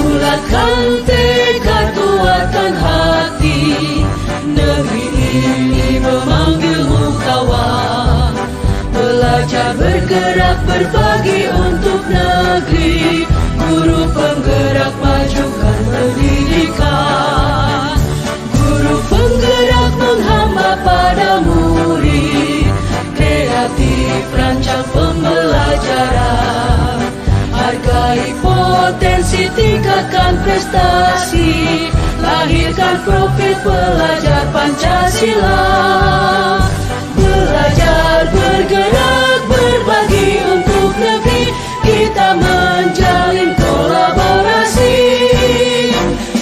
Bulatkan tekad, kuatkan hati. Negeri ini memanggilmu kawan. Belajar bergerak berbagi untuk negeri. Guru penggerak majukan pendidikan. Guru penggerak menghamba pada murid. Kreatif rancang pembelajaran. Hargai potensi, tingkatkan prestasi. Lahirkan profil pelajar Pancasila. Belajar, bergerak, berbagi untuk negeri. Kita menjalin kolaborasi.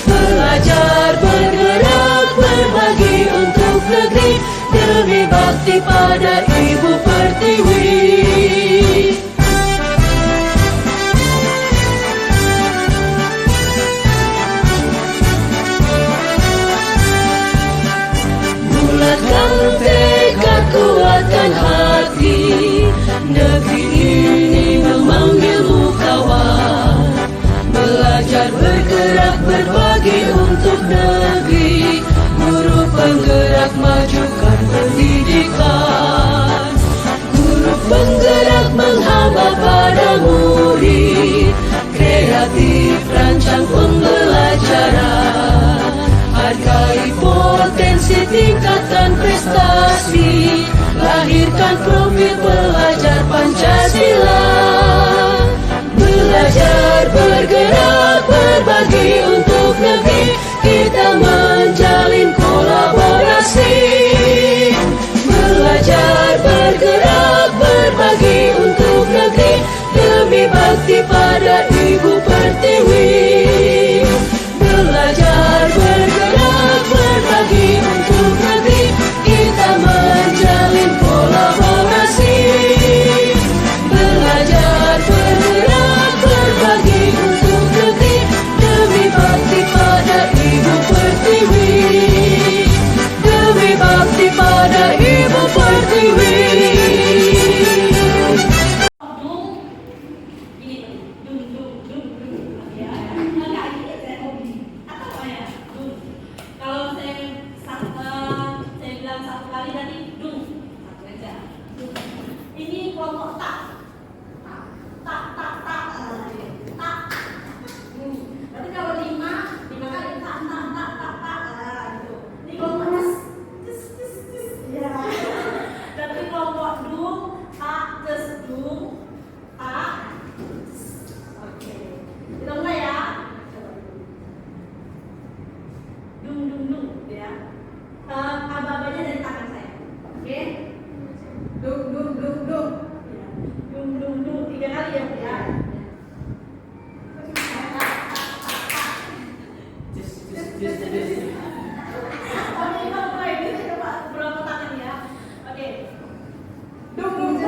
Belajar, bergerak, berbagi untuk negeri. Demi bakti pada Ibu Pertiwi. Bulatkan tekad, kuatkan kreatif rancang pembelajaran. Hargai potensi tingkatan prestasi, lahirkan profil pelajar Pancasila. Belajar, bergerak, berbagi untuk negeri, kita menjalin kolaborasi. Belajar, bergerak, berbagi untuk negeri, demi bakti pada Ibu Pertiwi. Belajar, bergerak, berbagi untuk negeri, kita menjalin kolaborasi. Belajar, bergerak, berbagi untuk negeri, demi bakti pada Ibu Pertiwi. Demi bakti pada Ibu Pertiwi. Ini kelompok tak, tak, tak, tak, tak. Berarti kalau lima kali tak, tak, tak, tak, tak, gitu. Ini kelompok tes, ya. Berarti kelompok dung, tak, tes, dung, tak. Oke. Kita mulai ya. Dung, ya. Aba-abanya dari tangan saya. Oke. Dung, tiga kali ya. Oke, kita mulai. Kita coba berapa tangan ya. Oke. Dung.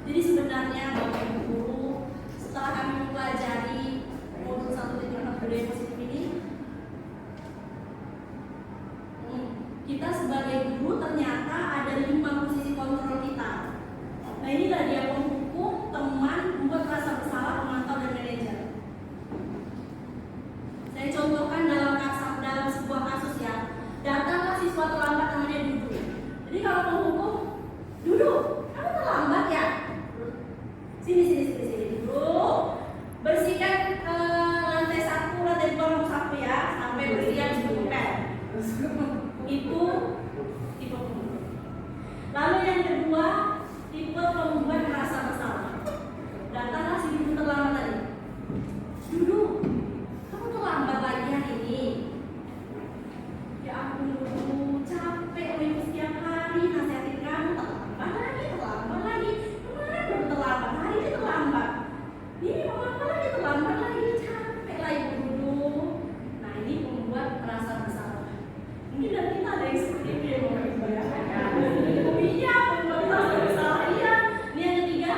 Jadi sebenarnya Bapak Ibu Guru, setelah kami mempelajari modul 1.6 budaya positif ini, kita sebagai guru ternyata ada 5 posisi kontrol kita. Nah, inilah dia penghukum, teman, membuat rasa bersalah, pemantau, dan manajer. Saya contohkan dalam sebuah kasus ya. Datanglah siswa terlambat, namanya duduk. Jadi kalau penghukum, duduk, kamu terlambat ya? Sini duduk. Bersihkan lantai 1, lantai 2, nomor 1 ya, sampai bersih yang sepel. Itu tipe penghukum. Lalu yang kedua, tipe pembuat merasa bersalah. Datanglah si ibu terlambat tadi. Duduk, kamu terlambat lagi hari ini. Ya ampun, capek ibu setiap hari nasihatin kamu, terlambat lagi. Kemarin baru terlambat, hari ini terlambat. Ini mengapa lagi terlambat lagi, capek lah ibu duduk. Nah, ini membuat merasa bersalah. Mungkin dari kita ada yang seperti itu ya, Bapak Ibu ya. Iya, membuat merasa bersalah. Iya. Ini yang ketiga,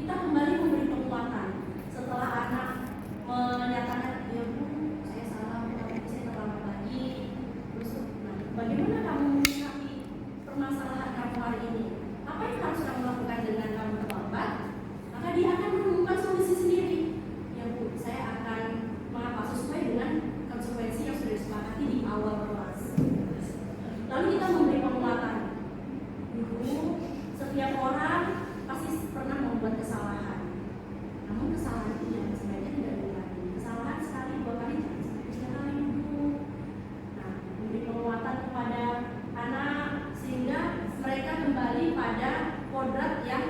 kita kembali memberi penguatan. Setelah anak menyatakan, ya Bu, saya salah, tapi saya terlambat lagi. Terus, nah, bagaimana kamu menyikapi permasalahan kamu hari ini? Apa yang harus kamu lakukan dengan kamu terlambat? Maka dia akan menemukan solusi sendiri. Ya Bu, saya akan mengapa sesuai dengan konsekuensi yang sudah disepakati di awal kelas. Lalu kita memberi penguatan. Ibu, setiap orang pasti pernah membuat kesalahan. Namun kesalahan itu jangan sebaiknya tidak diulangi. Kesalahan sekali, 2 kali, jangan sampai 3 kali dulu. Nah, memberi penguatan kepada anak sehingga mereka kembali pada kodrat yang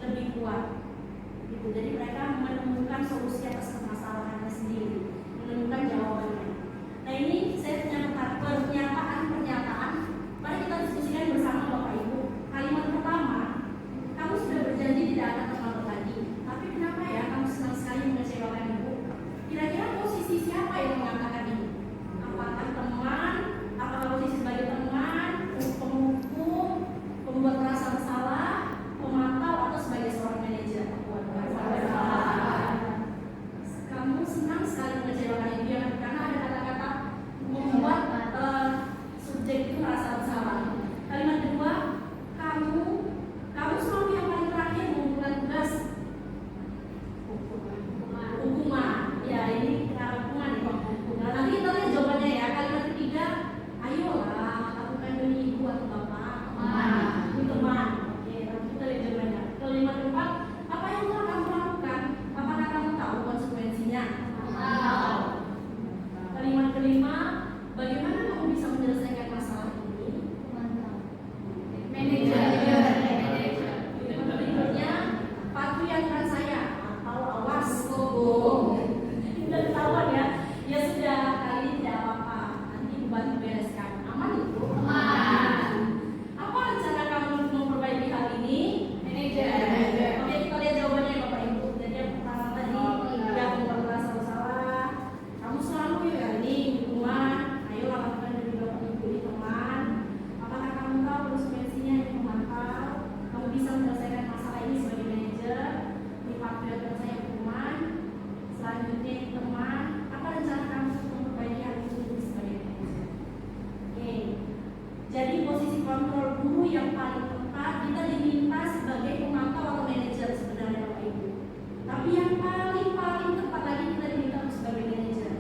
lebih kuat. Gitu. Jadi mereka menemukan solusi atas permasalahannya sendiri, menemukan jawabannya. Nah, ini saya pernyataan. Mari kita diskusikan bersama Bapak Ibu. Kalimat pertama, kamu sudah berjanji tidak akan terlambat lagi. Tapi kenapa ya kamu senang sekali mengecewakan Ibu? Kira-kira posisi siapa yang mengatakan ini? Apakah teman? Apakah posisi sebagai teman, penghukum, pembuat merasa bersalah, pemantau, atau sebagai seorang manajer? Kamu senang sekali mengecewakan Ibu ya? Karena ada kata-kata membuat subjek itu merasa bersalah. Kalimat kedua, kamu selalu yang paling terakhir mengumpulkan tugas. Hukuman. Ya, ini hukuman ya. Nah, nanti kita lihat jawabannya ya. Kalimat ketiga, ayolah lakukan demi ibu atau bapak. Ini teman. Oke, nanti kita lihat jawabannya. Kalimat keempat, apa yang telah kamu lakukan? Apakah kamu tahu konsekuensinya? Kalimat kelima, bagaimana kamu bisa menyelesaikan masalah ini? Manajer. Berikutnya, patuhi aturan saya atau awas bohong. Sudah ketahuan ya. Ya sudah, kali ini tidak apa-apa. Nanti dibantu bereskan. Aman itu? Aman. Apa rencana kamu untuk memperbaiki hal ini? Manajer. Oke, kita lihat jawabannya Bapak Ibu. Jadi yang pertama tadi, yang membuat merasa bersalah. Kamu selalu ya ini hukuman. Ayo lakukan demi Bapak Ibu ini teman. Apakah kamu tahu konsekuensinya ini memantau? Kamu bisa menyelesaikan masalah ini sebagai manajer. Ini patuhi aturan saya hukuman. Selanjutnya ini teman. Apa rencana kamu untuk memperbaiki hal ini sebagai manajer? Oke. Jadi posisi kontrol guru yang paling tepat kita diminta sebagai pemantau atau manajer sebenarnya Bapak Ibu. Tapi yang paling tepat lagi kita diminta sebagai manajer.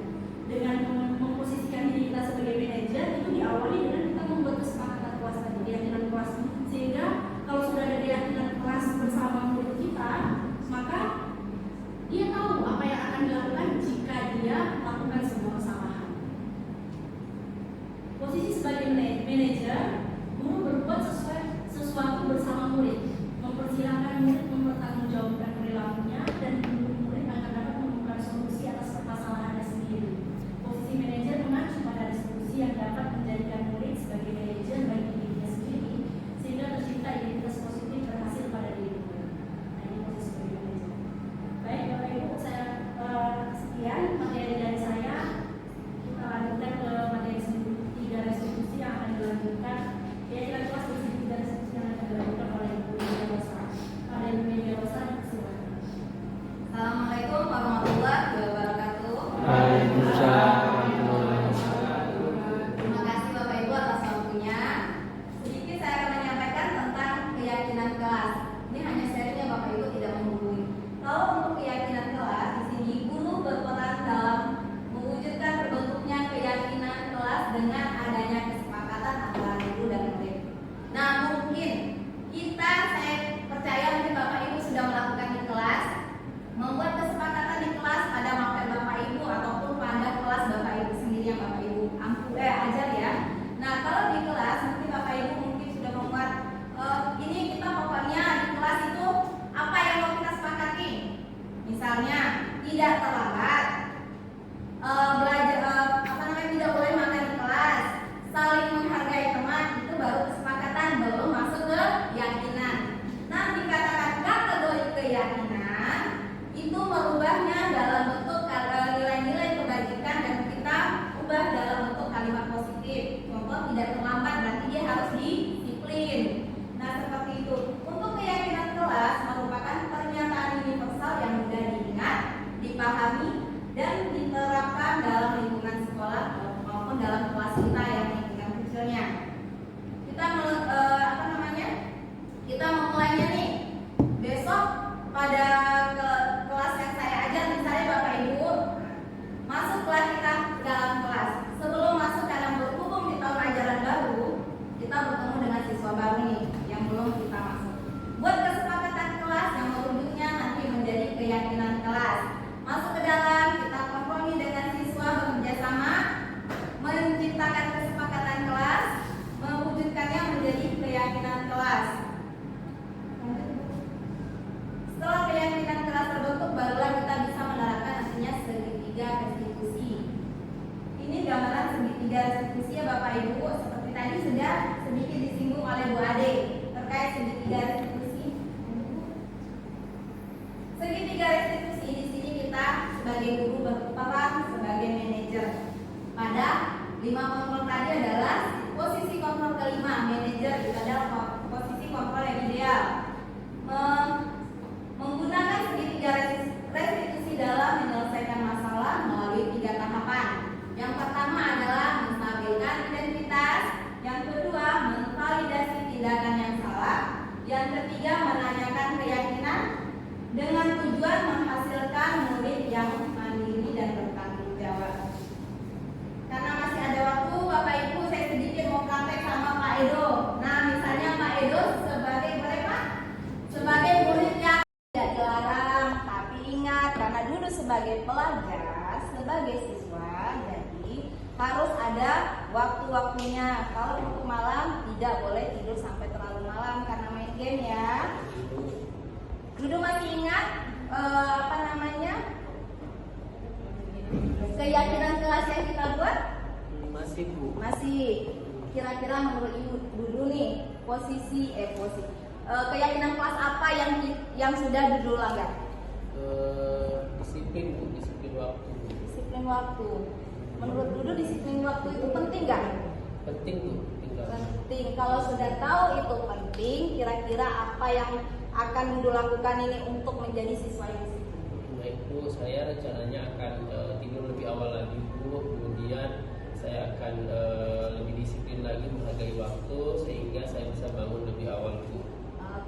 Dengan memposisikan diri kita sebagai manajer itu diawali dengan kita membuat kesepakatan kelas tadi, keyakinan kelas, sehingga kalau sudah ada keyakinan kelas bersama murid kita, maka dia tahu apa yang akan dilakukan jika dia melakukan sebuah kesalahan. Posisi sebagai manajer, guru berbuat sesuatu bersama murid, mempersilahkan murid mempertanggungjawabkan perilakunya dan murid akan dapat menemukan solusi atas permasalahannya sendiri. Posisi manajer mengacu pada diskusi yang dapat menjadikan murid sebagai manajer bagi dirinya sendiri, sehingga tercipta identitas positif berhasil pada diri murid. Nah, ini posisi sebagai manajer. Baik Bapak Ibu, saya sekian materi dari saya. Kita lanjutkan ke materi 3 restitusi yang akan dilanjutkan. Keyakinan kelas di 3 restitusi yang akan dilanjutkan oleh Ibu Media Rosa. Pada Ibu Media Rosa, silakan. Assalamualaikum warahmatullahi wabarakatuh. Waalaikumsalam. Terima kasih Bapak Ibu atas waktunya. Sedikit saya akan menyampaikan tentang keyakinan kelas. Ini hanya sharingnya Bapak Ibu, tidak menghubungi. Kalau untuk keyakinan kelas, di sini guru berperan dalam mewujudkan terbentuknya keyakinan kelas dengan adanya kesepakatan antara guru dan murid. Nah, mungkin saya percaya mungkin Bapak Ibu sudah melakukan di kelas, membuat kesepakatan di kelas pada materi Bapak Ibu ataupun pada kelas Bapak Ibu sendiri yang Bapak Ibu ajar ya. Nah, kalau di kelas mungkin Bapak Ibu mungkin sudah membuat ini kita pokoknya di kelas itu apa yang mau kita sepakati. Misalnya tidak terlambat, belajar tidak boleh makan di kelas, saling menghargai teman, itu baru kesepakatan, belum masuk ke keyakinan. Nah, dikatakan kategori keyakinan itu merubahnya dalam bentuk nilai-nilai kebajikan dan kita ubah dalam bentuk kalimat positif. Contoh tidak terlambat berarti dia harus disiplin. Nah, seperti itu. Untuk keyakinan kelas merupakan pernyataan Yang ketiga, menanyakan keyakinan dengan tujuan menghasilkan murid yang mandiri dan bertanggung jawab. Karena masih ada waktu, Bapak Ibu, saya sedikit mau praktek sama Pak Edo. Nah, misalnya Pak Edo sebagai boleh Pak? Sebagai murid yang tidak dilarang, tapi ingat karena dulu sebagai pelajar, sebagai siswa, jadi harus ada waktu-waktunya. Kalau untuk malam tidak boleh tidur sampai terlalu malam karena main game ya. Dulu masih ingat keyakinan kelas yang kita buat? Masih Bu. Masih. Kira-kira menurut Ibu dulu nih keyakinan kelas apa yang sudah dulu langgar? Disiplin Bu, disiplin waktu. Disiplin waktu. Menurut Dudu disiplin waktu itu penting nggak? Penting Bu, tinggal. Penting. Kalau sudah tahu itu penting, kira-kira apa yang akan Dudu lakukan ini untuk menjadi siswa yang disiplin? Baik Bu, saya rencananya akan tidur lebih awal lagi Bu. Kemudian saya akan lebih disiplin lagi menghargai waktu sehingga saya bisa bangun lebih awal Bu.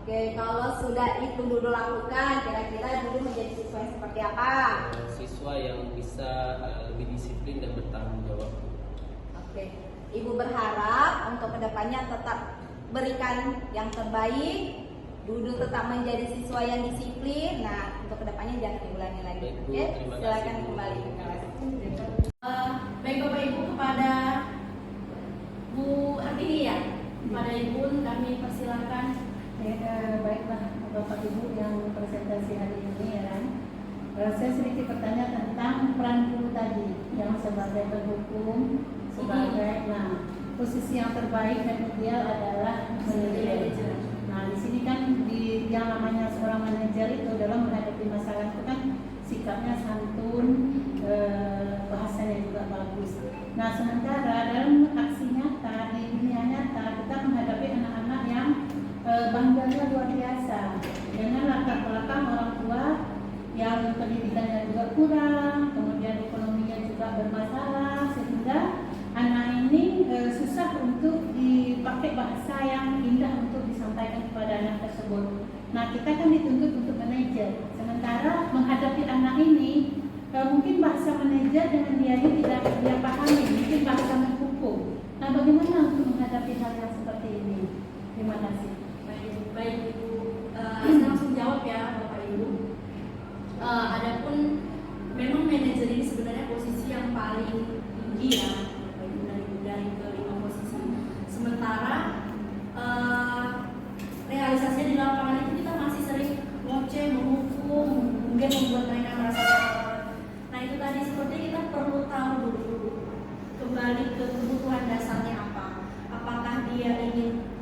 Oke, kalau sudah itu Dudu lakukan, kira-kira Dudu menjadi siswa yang seperti apa? Siswa yang bisa lebih disiplin dan bertanggung jawab. Oke, Ibu berharap untuk kedepannya tetap berikan yang terbaik. Dudu tetap menjadi siswa yang disiplin. Nah, untuk kedepannya jangan diulangi lagi. Baik, Bu. Oke, Terima silakan kasih, Bu. kembali ke kelas. Baik Bapak Ibu, kepada Bu Artini ya, kepada Ibu kami persilakan. Baiklah Bapak Ibu yang presentasi hari ini ya kan. Saya sedikit bertanya tentang peran guru tadi yang sebagai penghukum, sebagai posisi yang terbaik dan ideal adalah manajer. Nah di sini kan yang namanya seorang manajer itu dalam menghadapi masalah itu kan sikapnya santun, bahasanya juga bagus. Nah sementara dalam aksi nyata di dunia nyata kita menghadapi anak-anak yang bangganya luar biasa dengan latar belakang orang tua yang pendidikannya juga kurang, kemudian ekonominya juga bermasalah sehingga anak ini susah untuk dipakai bahasa yang indah untuk disampaikan kepada anak tersebut. Nah kita kan dituntut untuk manajer, sementara menghadapi anak ini mungkin bahasa manajer dengan dia ini tidak dia pahami, mungkin bahasa menghukum. Nah bagaimana untuk menghadapi hal yang seperti ini? Terima kasih. Baik Ibu, saya langsung jawab ya Bapak Ibu. Adapun memang manajer ini sebenarnya posisi yang paling tinggi ya Bapak Ibu, dari kelima posisi. Sementara realisasinya di lapangan itu kita masih sering ngoceh, menghukum, mungkin membuat mereka merasa salah. Nah itu tadi seperti kita perlu tahu dulu kembali ke kebutuhan dasarnya apa.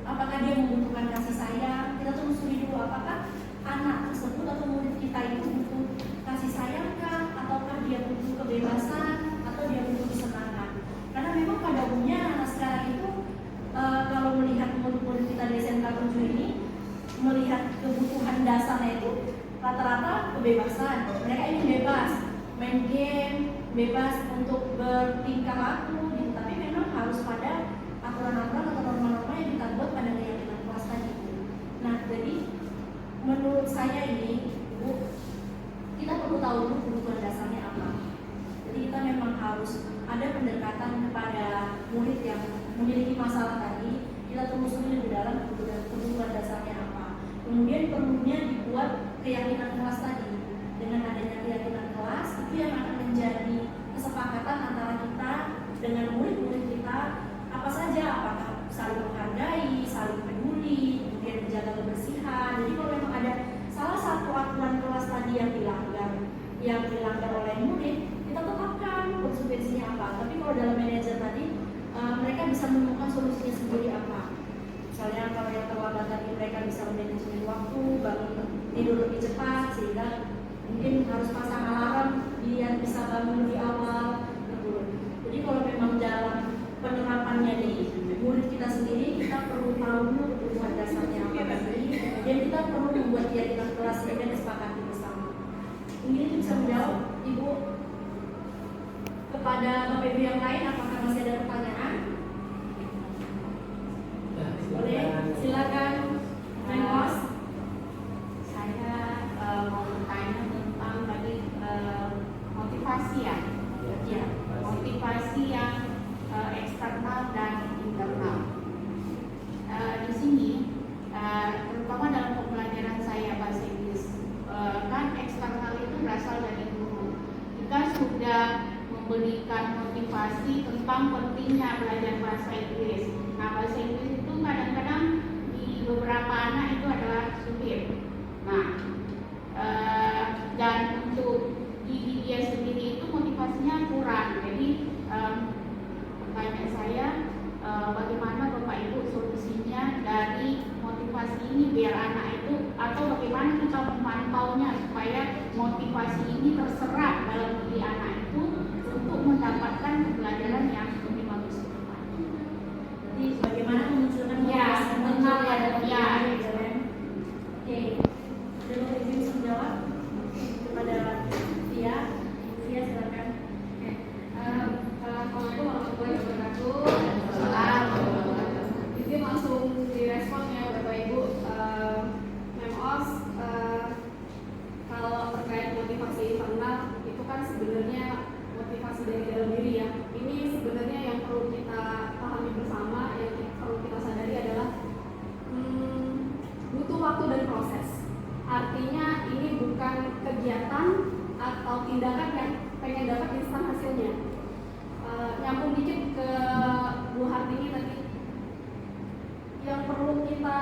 Apakah dia membutuhkan kasih sayang? Kita telusuri dulu apakah anak tersebut atau murid kita itu butuh kasih sayang kah? Ataukah dia butuh kebebasan? Atau dia butuh kesenangan? Karena memang pada umumnya anak sekarang itu kalau melihat murid-murid kita di SMK 7 ini, melihat kebutuhan dasarnya itu rata-rata kebebasan. Mereka ingin bebas main game, bebas untuk bertingkah laku gitu. Tapi memang harus pada aturan-aturan atau norma-norma yang kita buat pada keyakinan kelas tadi. Nah, jadi menurut saya ini, Bu, kita perlu tahu dulu kebutuhan dasarnya apa. Jadi kita memang harus ada pendekatan kepada murid yang memiliki masalah tadi. Kita telusuri lebih dalam kebutuhan dasarnya apa. Kemudian perlunya dibuat keyakinan kelas tadi. Dengan adanya keyakinan kelas itu yang akan menjadi kesepakatan antara kita dengan murid-murid kita. Apa saja, apakah saling menghargai, saling peduli, kemudian menjaga kebersihan. Jadi kalau memang ada salah satu aturan kelas tadi yang dilanggar oleh murid, kita tetapkan konsekuensinya apa. Tapi kalau dalam manajer tadi, mereka bisa menemukan solusinya sendiri apa. Misalnya kalau yang terlambat tadi mereka bisa manajemen waktu, bangun tidur lebih cepat sehingga mungkin harus pasang alarm biar bisa bangun lebih awal. Jadi kalau memang dalam penerapannya di murid kita sendiri, kita perlu tahu dulu kebutuhan dasarnya apa tadi, dan kita perlu membuat keyakinan kelas ini dan kesepakatan bersama. Mungkin itu bisa menjawab Ibu. Kepada Bapak Ibu yang lain, apakah masih ada pertanyaan? Boleh, silakan. Mengos. pentingnya belajar bahasa Inggris. Nah, bahasa Inggris itu kadang-kadang di beberapa anak itu adalah sulit. Nah, dan untuk diri dia sendiri itu motivasinya kurang. Jadi pertanyaan saya, bagaimana Bapak Ibu solusinya dari motivasi ini biar anak itu, atau bagaimana kita memantaunya supaya motivasi ini terserap dalam diri anak itu untuk mendapatkan pembelajaran yang lebih bagus ke depan. Jadi bagaimana memunculkan Ya, motivasi benar, ya dalam ya. diri gitu kan. Oke, ada mau izin menjawab kepada Via. Via silakan. Assalamualaikum warahmatullahi wabarakatuh. Izin langsung direspon ya Bapak Ibu. Memos, kalau terkait motivasi internal itu kan sebenarnya motivasi dari dalam diri ya. Ini sebenarnya yang perlu kita pahami bersama, yang perlu kita sadari adalah butuh waktu dan proses. Artinya ini bukan kegiatan atau tindakan yang pengen dapat instan hasilnya. Nyambung dikit ke Bu Hartini tadi, yang perlu kita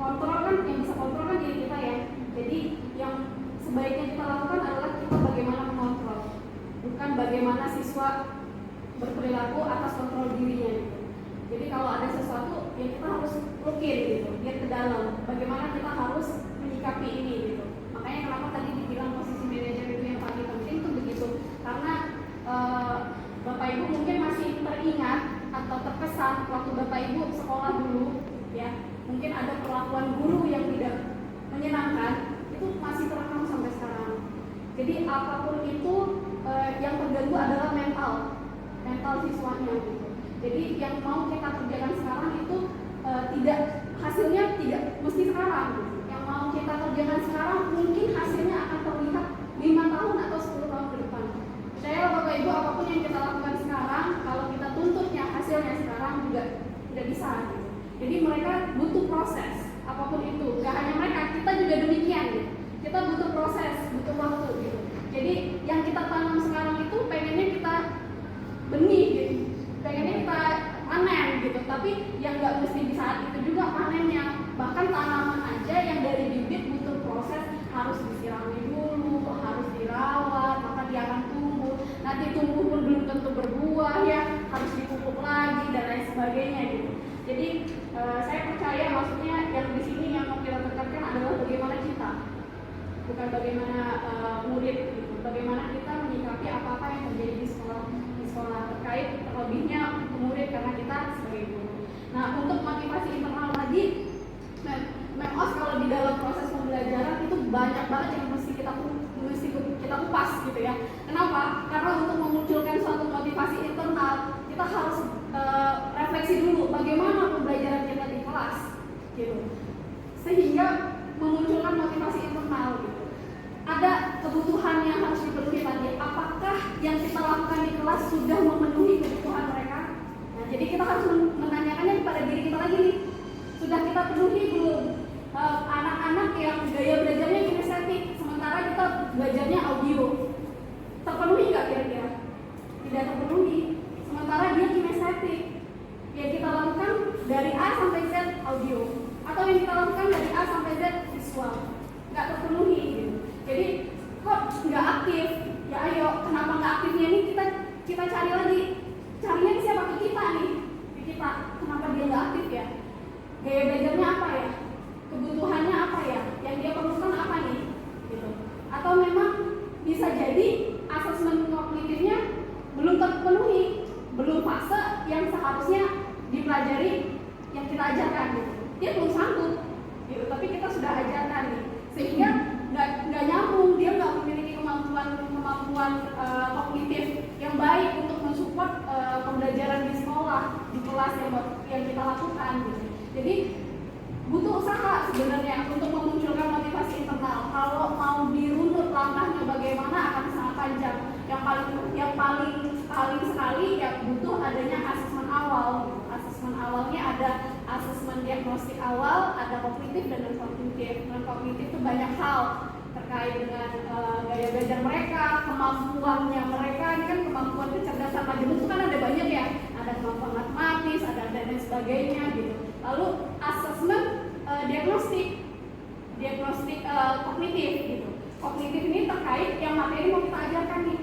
kontrol kan, yang bisa kontrol kan diri kita ya. Jadi yang sebaiknya kita lakukan adalah kita bagaimana mengontrol, bukan bagaimana siswa berperilaku atas kontrol dirinya gitu. Jadi kalau ada sesuatu yang kita harus lookin gitu, lihat ke dalam, bagaimana kita harus menyikapi ini gitu. Makanya kenapa tadi dibilang posisi manajer itu yang paling penting tuh begitu, karena Bapak Ibu mungkin masih teringat atau terkesan waktu Bapak Ibu sekolah dulu ya, mungkin ada perlakuan guru yang tidak menyenangkan, itu masih terekam sampai sekarang. Jadi apapun itu yang terganggu adalah mental siswanya gitu. Jadi yang mau kita kerjakan sekarang itu tidak, hasilnya tidak mesti sekarang gitu. Yang mau kita kerjakan sekarang mungkin hasilnya akan terlihat 5 tahun atau 10 tahun ke depan. Saya Bapak Ibu, apapun yang kita lakukan sekarang, kalau kita tuntutnya hasilnya sekarang juga tidak bisa gitu. Jadi mereka butuh proses, apapun itu. Gak hanya mereka, kita juga demikian gitu. Kita butuh proses, butuh waktu gitu. Jadi yang kita tanam sekarang itu pengennya kita benih gitu, pengennya kita panen gitu. Tapi yang gak mesti di saat itu juga panennya. Bahkan tanaman aja yang dari bibit butuh proses, harus disirami dulu, harus dirawat, maka dia akan tumbuh. Nanti tumbuh pun belum tentu berbuah ya, harus dipupuk lagi dan lain sebagainya gitu. Jadi saya percaya, maksudnya yang di sini yang mau kita tekankan adalah bagaimana kita, bukan bagaimana murid gitu. Bagaimana kita menyikapi apa-apa yang terjadi di sekolah terkait terlebihnya murid karena kita sebagai guru. Nah, untuk motivasi internal lagi, Memos kalau di dalam proses pembelajaran itu banyak banget yang mesti kita kupas gitu ya. Kenapa? Karena untuk memunculkan suatu motivasi internal kita harus refleksi dulu bagaimana pembelajaran kita di kelas gitu, sehingga memunculkan motivasi internal gitu. Ada kebutuhan yang harus dipenuhi lagi. Apakah yang kita lakukan di kelas sudah memenuhi kebutuhan mereka? Nah, jadi kita harus menanyakannya kepada diri kita lagi nih. Sudah kita penuhi belum? Anak-anak yang gaya belajarnya kinestetik, sementara kita belajarnya audio, terpenuhi nggak kira-kira? Tidak terpenuhi. Sementara dia kinestetik, yang kita lakukan dari A sampai Z audio, atau yang kita lakukan dari A sampai Z visual, nggak terpenuhi gitu. Jadi kok nggak aktif? Ya ayo, kenapa nggak aktifnya ini kita cari lagi. Carinya ke siapa? Ke kita nih. Ke kita. Kenapa dia nggak aktif ya? Gaya belajarnya apa ya? Kebutuhannya apa ya? Yang dia perlukan apa nih? Gitu. Atau memang bisa jadi asesmen kognitifnya belum terpenuhi, belum fase yang seharusnya dipelajari yang kita ajarkan gitu. Dia belum sanggup gitu, tapi kita sudah ajarkan nih. Sehingga nggak nyambung, dia nggak memiliki kemampuan kognitif yang baik untuk mensupport pembelajaran di sekolah, di kelas yang kita lakukan gitu. Jadi butuh usaha sebenarnya untuk memunculkan motivasi internal. Kalau mau dirunut langkahnya bagaimana akan sangat panjang. Yang paling sekali ya butuh adanya asesmen awal. Asesmen awalnya ada asesmen diagnostik awal, ada kognitif dan non kognitif. Non kognitif itu banyak hal terkait dengan gaya belajar mereka, kemampuannya mereka ini kan kemampuan kecerdasan majelis itu kan ada banyak ya, ada kemampuan matematis, ada dan lain sebagainya gitu. Lalu asesmen diagnostik kognitif gitu. Kognitif ini terkait yang materi mau kita ajarkan nih.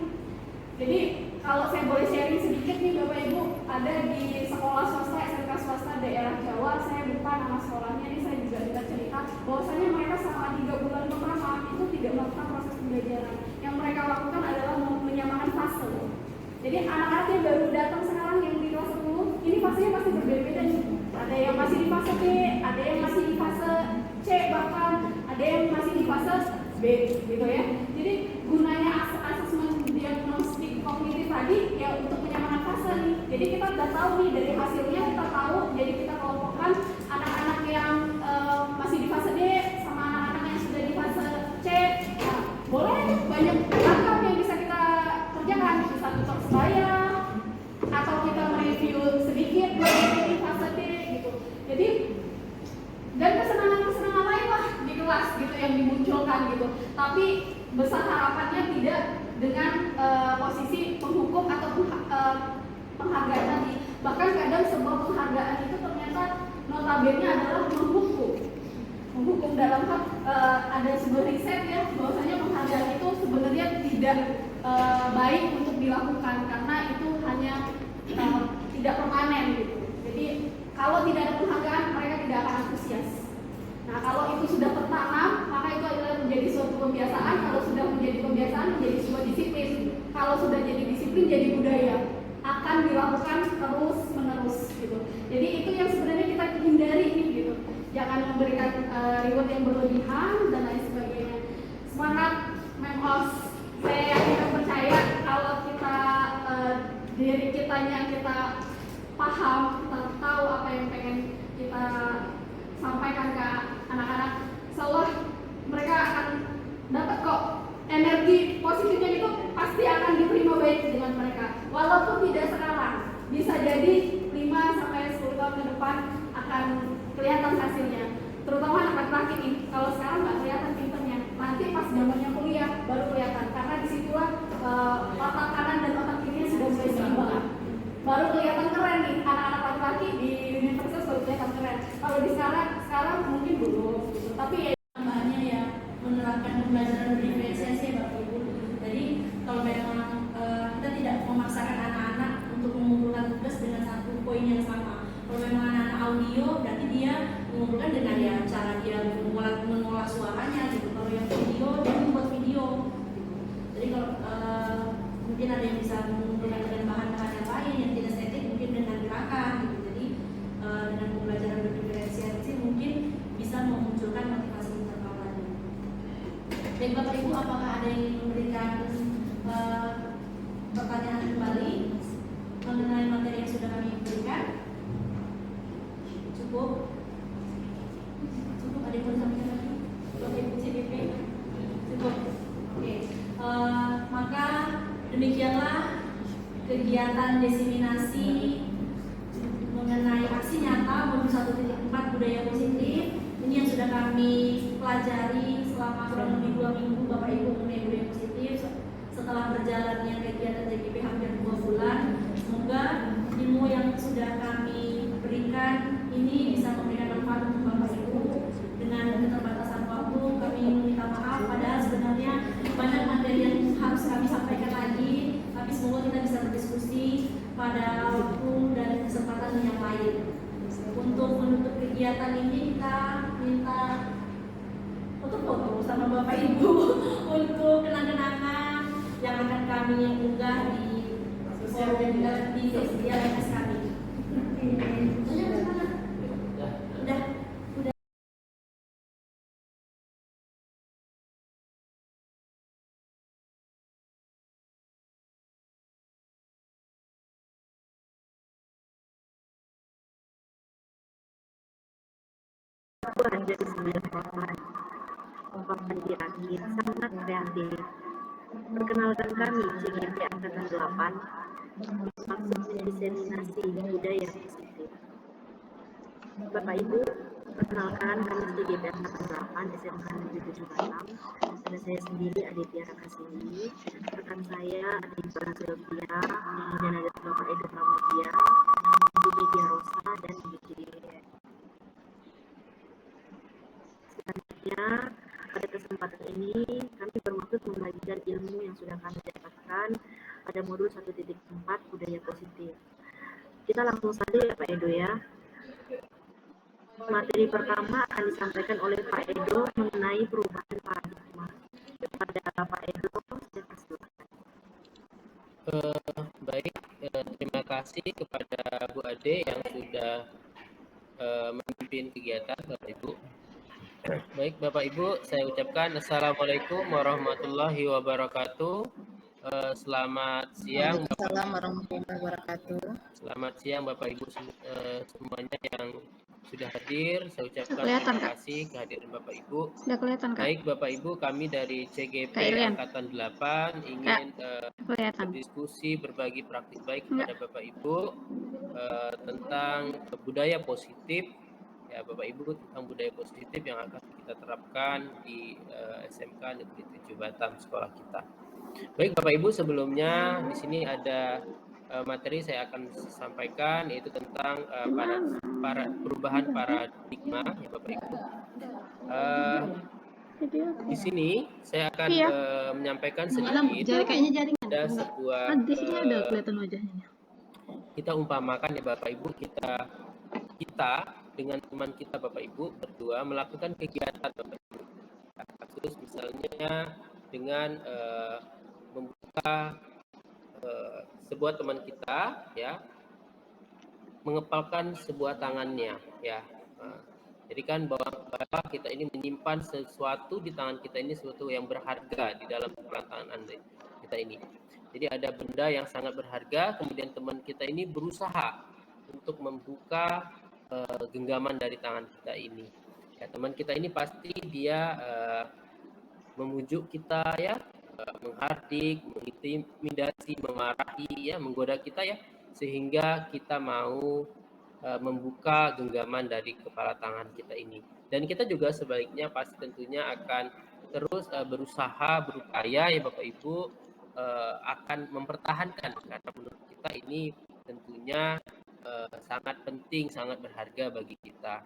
Jadi kalau saya boleh sharing sedikit nih Bapak Ibu, ada di sekolah swasta, SMK swasta daerah Jawa, saya lupa nama sekolahnya, ini saya juga dengar cerita bahwasanya mereka selama 3 bulan pertama itu tidak melakukan proses pembelajaran. Yang mereka lakukan adalah menyamakan fase. Jadi anak-anak yang baru datang sekarang yang di kelas 10, ini fasenya pasti berbeda-beda nih. Ada yang masih di fase B, ada yang masih di fase C, bahkan ada yang masih di fase B gitu ya. Jadi gunanya asesmen diagnostik kognitif tadi ya untuk menyamakan fase nih. Jadi kita udah tahu nih dari hasilnya, kita tahu, jadi kita kelompokkan anak-anak yang masih di fase D sama anak-anak yang sudah di fase C. Nah, boleh banyak langkah yang bisa kita kerjakan, bisa tutor sebaya atau kita mereview sedikit di fase D gitu. Jadi dan kesenangan lain lah di kelas gitu yang dimunculkan gitu. Tapi besar harapannya tidak dengan posisi penghukum atau penghargaan tadi. Bahkan kadang sebuah penghargaan itu ternyata notabene adalah menghukum dalam hal ada sebuah riset ya bahwasanya penghargaan itu sebenarnya tidak baik untuk dilakukan karena itu hanya tidak permanen gitu. Jadi kalau tidak ada penghargaan mereka tidak akan antusias. Nah kalau itu sudah tertanam maka itu adalah menjadi suatu kebiasaan. Kalau sudah menjadi kebiasaan menjadi sebuah disiplin. Kalau sudah jadi disiplin jadi budaya, akan dilakukan terus menerus gitu. Jadi itu yang sebenarnya kita hindari nih gitu. Jangan memberikan reward yang berlebihan dan lain sebagainya. Semangat Memos. Saya yakin dan percaya kalau kita diri kitanya kita paham, kita tahu apa yang pengen kita sampaikan ke anak-anak, insyaallah mereka akan dapat kok energi positifnya itu pasti akan diterima baik dengan mereka. Walaupun tidak sekarang, bisa jadi 5 sampai 10 tahun ke depan akan kelihatan hasilnya. Terutama anak laki-laki nih, kalau sekarang nggak kelihatan pinternya, nanti pas zamannya kuliah baru kelihatan karena disitulah otak kanan dan otak kirinya sudah mulai seimbang. Baru kelihatan keren nih anak-anak laki-laki di universitas baru kelihatan keren. Kalau di sekarang mungkin belum gitu. Tapi ya Tambahannya ya menerapkan pembelajaran berdiferensiasi ya Bapak Ibu. Jadi kalau memang kita tidak memaksakan anak-anak untuk mengumpulkan tugas dengan satu poin yang sama. Kalau memang anak-anak audio berarti dia mengumpulkan dengan ya cara dia mengolah suaranya gitu. Kalau yang video dia membuat video gitu. Jadi kalau mungkin ada yang bisa mengumpulkan dengan bahan-bahan yang lain yang tidak estetik mungkin dengan gerakan gitu. Jadi dengan pembelajaran berdiferensiasi mungkin bisa memunculkan motivasi internal tadi. Baik Bapak Ibu, apakah ada yang ingin memberikan pertanyaan kembali mengenai materi yang sudah kami berikan? Cukup? Cukup, ada yang mau disampaikan lagi? Bapak Ibu CDP? Cukup? Oke. Maka demikianlah kegiatan diseminasi mengenai aksi nyata bonus 1.4 budaya positif. Ini yang sudah kami pelajari selama kurang lebih 2 minggu Bapak Ibu mengenai budaya positif. Setelah berjalannya kegiatan JGP hampir 2 bulan, semoga ilmu yang sudah kami berikan ini bisa memberikan manfaat untuk Bapak Ibu. Dengan keterbatasan waktu, kami meminta maaf padahal sebenarnya banyak materi yang harus kami sampaikan lagi, tapi semoga kita bisa berdiskusi pada waktu dan kesempatan yang lain. Untuk menutup kegiatan ini kita minta untuk foto sama Bapak Ibu untuk kenang-kenangan yang akan kami unggah di forum di LMS kami. Udah. Aku hanya di 9 korban. Ungkapan di akhir sangat kreatif. Perkenalkan kami JGP Angkatan 8, maksud diseminasi budaya positif. Bapak Ibu, perkenalkan kami JGP Angkatan 8 SMK Negeri 7 Batam. Nama saya saya sendiri Aditya Rakasini, rekan saya ada Ibu Sylvia, kemudian ada Bapak Edo Pramudia, Ibu Media Rosa, dan Ibu Juliet. Selanjutnya, pada kesempatan ini kami bermaksud membagikan ilmu yang sudah kami dapatkan pada modul 1.4 budaya positif. Kita langsung saja ya Pak Edo ya. Materi pertama akan disampaikan oleh Pak Edo mengenai perubahan paradigma. Kepada Pak Edo, saya persilakan. Baik, terima kasih kepada Bu Ade yang sudah memimpin kegiatan Bapak Ibu. Baik Bapak Ibu, saya ucapkan Assalamualaikum warahmatullahi wabarakatuh. Selamat siang Bapak. Waalaikumsalam warahmatullahi wabarakatuh. Selamat siang Bapak Ibu semuanya yang sudah hadir. Saya ucapkan Kelihatan, terima Kak. kasih kehadiran Bapak Ibu. Sudah kelihatan Kak? Baik Bapak Ibu, kami dari CGP Kak Irian. Angkatan 8 ingin Kelihatan. berdiskusi berbagi praktik baik kepada Bapak Ibu tentang budaya positif ya Bapak Ibu, tentang budaya positif yang akan kita terapkan di SMK Negeri 7 Batam sekolah kita. Baik Bapak Ibu, sebelumnya di sini ada materi saya akan sampaikan yaitu tentang perubahan paradigma ya Bapak Ibu. Di sini saya akan menyampaikan sedikit. Ada sebuah kelihatan wajahnya. Kita umpamakan ya Bapak Ibu, kita dengan teman kita Bapak Ibu berdua melakukan kegiatan Bapak Ibu. Kasus misalnya dengan membuka sebuah teman kita ya mengepalkan sebuah tangannya ya. Jadi kan bahwa kita ini menyimpan sesuatu di tangan kita ini, sesuatu yang berharga di dalam tangan kita ini. Jadi ada benda yang sangat berharga, kemudian teman kita ini berusaha untuk membuka genggaman dari tangan kita ini. Ya, teman kita ini pasti dia memujuk kita ya, menghardik, mengintimidasi, memarahi ya, menggoda kita ya, sehingga kita mau membuka genggaman dari kepala tangan kita ini. Dan kita juga sebaliknya pasti tentunya akan terus berusaha, berupaya ya Bapak Ibu akan mempertahankan, karena menurut kita ini tentunya sangat penting, sangat berharga bagi kita.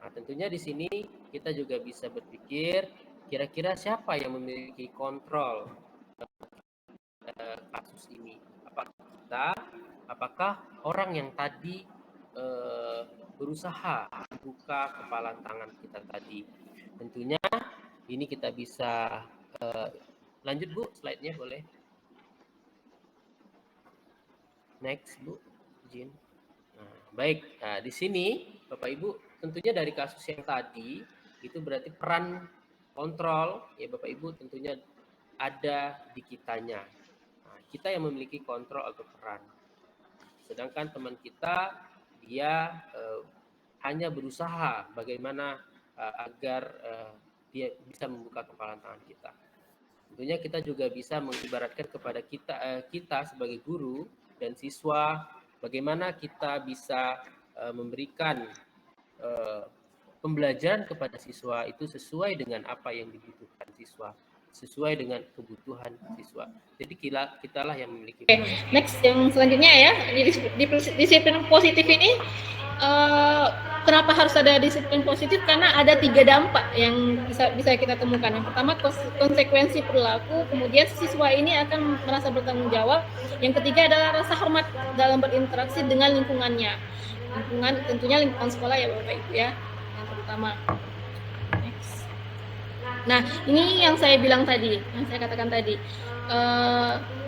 Nah, tentunya di sini kita juga bisa berpikir kira-kira siapa yang memiliki kontrol kasus ini? Apakah kita? Apakah orang yang tadi berusaha membuka kepala tangan kita tadi? Tentunya ini kita bisa lanjut Bu, slide-nya boleh. Next Bu, izin. Nah, baik. Nah, di sini Bapak Ibu tentunya dari kasus yang tadi itu berarti peran kontrol ya Bapak Ibu tentunya ada di kitanya. Nah, kita yang memiliki kontrol atau peran. Sedangkan teman kita dia hanya berusaha bagaimana agar dia bisa membuka kepala tangan kita. Tentunya kita juga bisa mengibaratkan kepada kita sebagai guru dan siswa bagaimana kita bisa memberikan pembelajaran kepada siswa itu sesuai dengan apa yang dibutuhkan siswa, sesuai dengan kebutuhan siswa. Jadi kitalah yang memiliki. Next yang selanjutnya ya, di disiplin positif ini kenapa harus ada disiplin positif? Karena ada 3 dampak yang bisa kita temukan. Yang pertama konsekuensi perilaku, kemudian siswa ini akan merasa bertanggung jawab. Yang ketiga adalah rasa hormat dalam berinteraksi dengan lingkungannya. Lingkungan tentunya lingkungan sekolah ya Bapak Ibu ya. Yang pertama. Next. Nah, ini yang saya bilang tadi, yang saya katakan tadi.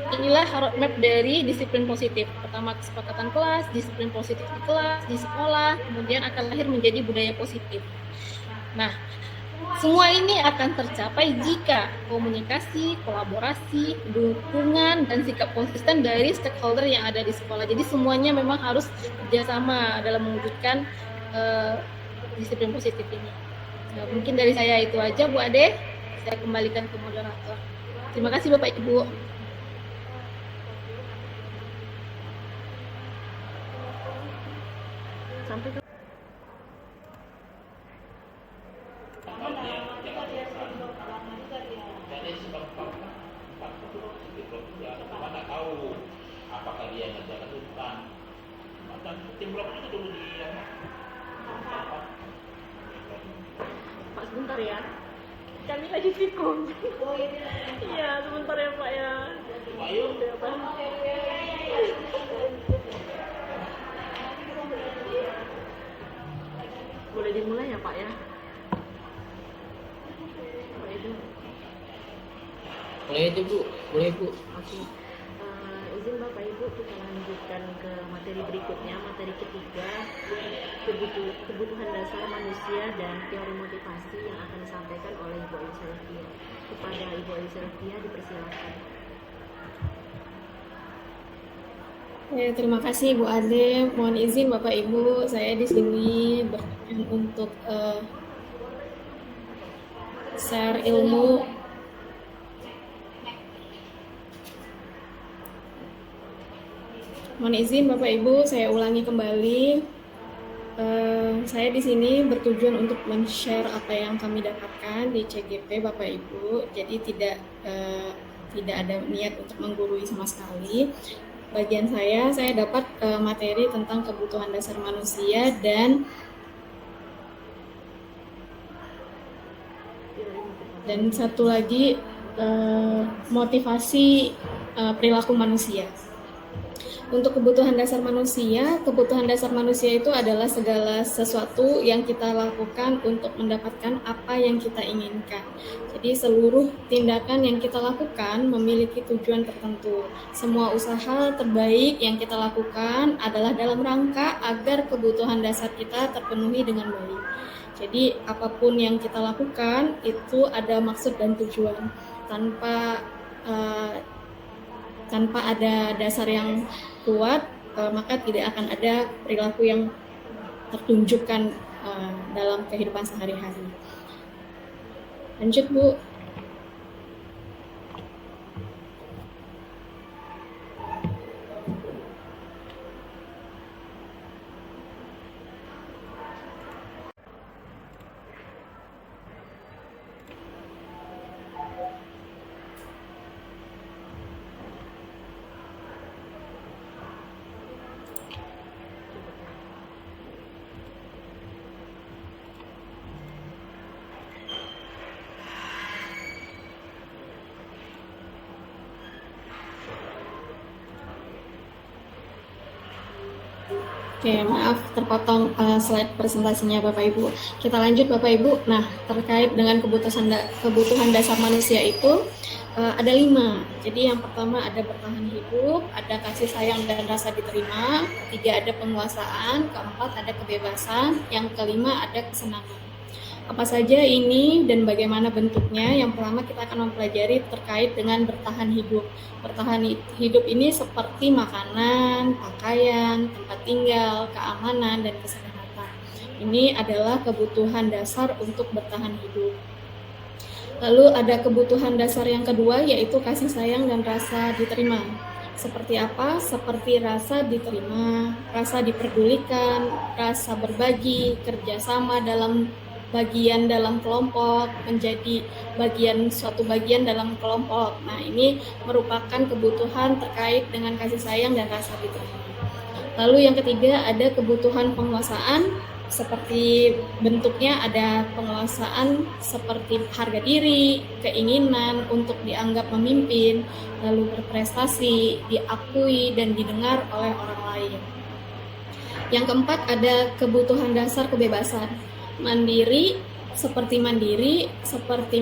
Inilah roadmap dari disiplin positif. Pertama, kesepakatan kelas, disiplin positif di kelas, di sekolah, kemudian akan lahir menjadi budaya positif. Nah, semua ini akan tercapai jika komunikasi, kolaborasi, dukungan, dan sikap konsisten dari stakeholder yang ada di sekolah. Jadi semuanya memang harus kerjasama dalam mewujudkan disiplin positif ini. Nah, mungkin dari saya itu aja Bu Ade. Saya kembalikan ke moderator. Terima kasih Bapak Ibu. Sampai ke Jadi Pak sebentar ya, kami lagi sikung. Iya sebentar ya Pak ya. Boleh dimulai ya Pak ya. Pak Edu. Boleh itu Bu, boleh Bu. Oke. Izin Bapak Ibu kita lanjutkan ke materi berikutnya, materi ketiga, kebutuhan dasar manusia dan teori motivasi yang akan disampaikan oleh Ibu Alicia. Kepada Ibu Alicia dipersilakan. Ya, terima kasih Bu Ade. Mohon izin Bapak Ibu, saya di sini untuk share ilmu. Mohon izin Bapak Ibu, saya ulangi kembali. Saya di sini bertujuan untuk men-share apa yang kami dapatkan di CGP Bapak Ibu. Jadi tidak ada niat untuk menggurui sama sekali. Bagian saya dapat materi tentang kebutuhan dasar manusia dan satu lagi motivasi perilaku manusia. Untuk kebutuhan dasar manusia itu adalah segala sesuatu yang kita lakukan untuk mendapatkan apa yang kita inginkan. Jadi seluruh tindakan yang kita lakukan memiliki tujuan tertentu. Semua usaha terbaik yang kita lakukan adalah dalam rangka agar kebutuhan dasar kita terpenuhi dengan baik. Jadi apapun yang kita lakukan itu ada maksud dan tujuan. Tanpa ada dasar yang kuat, maka tidak akan ada perilaku yang tertunjukkan dalam kehidupan sehari-hari. Lanjut Bu. Oke, maaf terpotong slide presentasinya Bapak Ibu. Kita lanjut Bapak Ibu. Nah, terkait dengan kebutuhan dasar manusia itu ada 5. Jadi yang pertama ada bertahan hidup, ada kasih sayang dan rasa diterima, 3 ada penguasaan, 4 ada kebebasan, yang kelima ada kesenangan. Apa saja ini dan bagaimana bentuknya? Yang pertama kita akan mempelajari terkait dengan bertahan hidup. Bertahan hidup ini seperti makanan, pakaian, tempat tinggal, keamanan, dan kesehatan. Ini adalah kebutuhan dasar untuk bertahan hidup. Lalu ada kebutuhan dasar yang kedua, yaitu kasih sayang dan rasa diterima. Seperti apa? Seperti rasa diterima, rasa diperdulikan, rasa berbagi, kerjasama dalam bagian dalam kelompok, menjadi suatu bagian dalam kelompok. Nah, ini merupakan kebutuhan terkait dengan kasih sayang dan rasa diterima. Lalu yang ketiga ada kebutuhan penguasaan, seperti bentuknya ada penguasaan seperti harga diri, keinginan untuk dianggap memimpin, lalu berprestasi, diakui dan didengar oleh orang lain. Yang keempat ada kebutuhan dasar kebebasan. Mandiri, seperti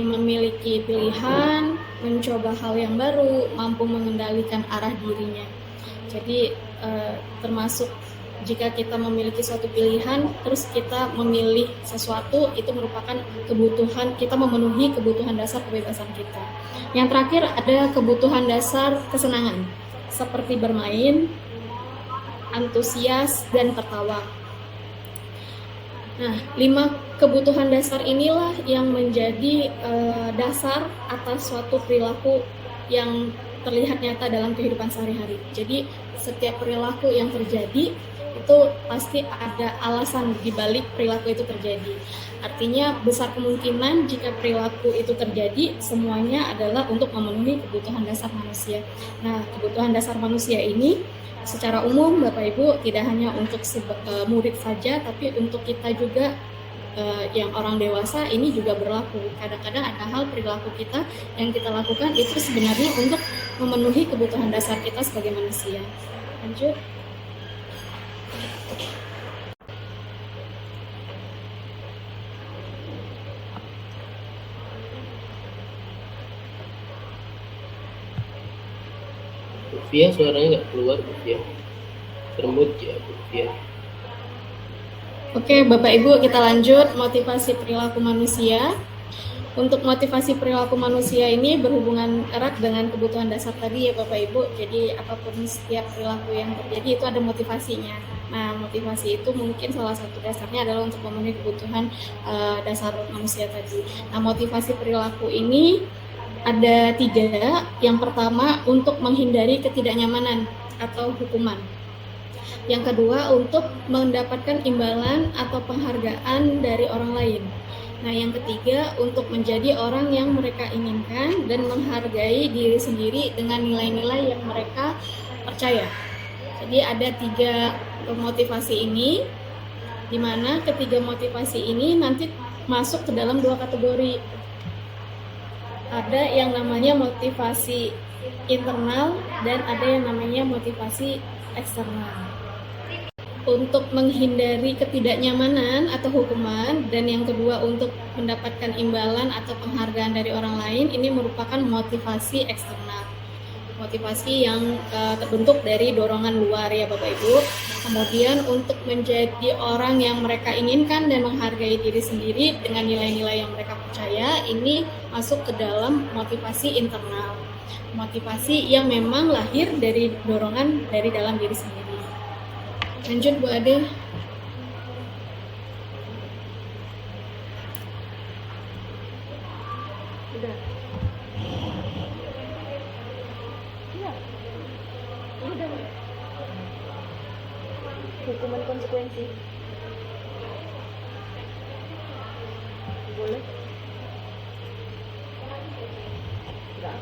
memiliki pilihan, mencoba hal yang baru, mampu mengendalikan arah dirinya. Jadi termasuk jika kita memiliki suatu pilihan, terus kita memilih sesuatu, itu merupakan kebutuhan, kita memenuhi kebutuhan dasar kebebasan kita. Yang terakhir ada kebutuhan dasar kesenangan, seperti bermain, antusias, dan tertawa. Nah, 5 kebutuhan dasar inilah yang menjadi dasar atas suatu perilaku yang terlihat nyata dalam kehidupan sehari-hari. Jadi, setiap perilaku yang terjadi itu pasti ada alasan di balik perilaku itu terjadi. Artinya besar kemungkinan jika perilaku itu terjadi semuanya adalah untuk memenuhi kebutuhan dasar manusia. Nah, kebutuhan dasar manusia ini secara umum Bapak Ibu tidak hanya untuk murid saja, tapi untuk kita juga yang orang dewasa ini juga berlaku. Kadang-kadang ada hal perilaku kita yang kita lakukan itu sebenarnya untuk memenuhi kebutuhan dasar kita sebagai manusia. Lanjut. Bu Fia, suaranya nggak keluar, Bu Fia. Termut ya, Bu Fia. Oke, Bapak Ibu, kita lanjut motivasi perilaku manusia. Untuk motivasi perilaku manusia ini berhubungan erat dengan kebutuhan dasar tadi ya Bapak Ibu. Jadi apapun setiap perilaku yang terjadi itu ada motivasinya. Nah, motivasi itu mungkin salah satu dasarnya adalah untuk memenuhi kebutuhan dasar manusia tadi. Nah, motivasi perilaku ini ada 3. Yang pertama untuk menghindari ketidaknyamanan atau hukuman. Yang kedua untuk mendapatkan imbalan atau penghargaan dari orang lain. Nah, yang ketiga untuk menjadi orang yang mereka inginkan dan menghargai diri sendiri dengan nilai-nilai yang mereka percaya. Jadi ada 3 motivasi ini, di mana ketiga motivasi ini nanti masuk ke dalam 2 kategori. Ada yang namanya motivasi internal dan ada yang namanya motivasi eksternal. Untuk menghindari ketidaknyamanan atau hukuman, dan yang kedua untuk mendapatkan imbalan atau penghargaan dari orang lain, ini merupakan motivasi eksternal. Motivasi yang terbentuk dari dorongan luar ya Bapak Ibu. Kemudian untuk menjadi orang yang mereka inginkan dan menghargai diri sendiri dengan nilai-nilai yang mereka percaya, ini masuk ke dalam motivasi internal. Motivasi yang memang lahir dari dorongan dari dalam diri sendiri. Lanjut Bu Ade. Udah. Iya. Udah. Hukuman konsekuensi. Boleh? Enggak.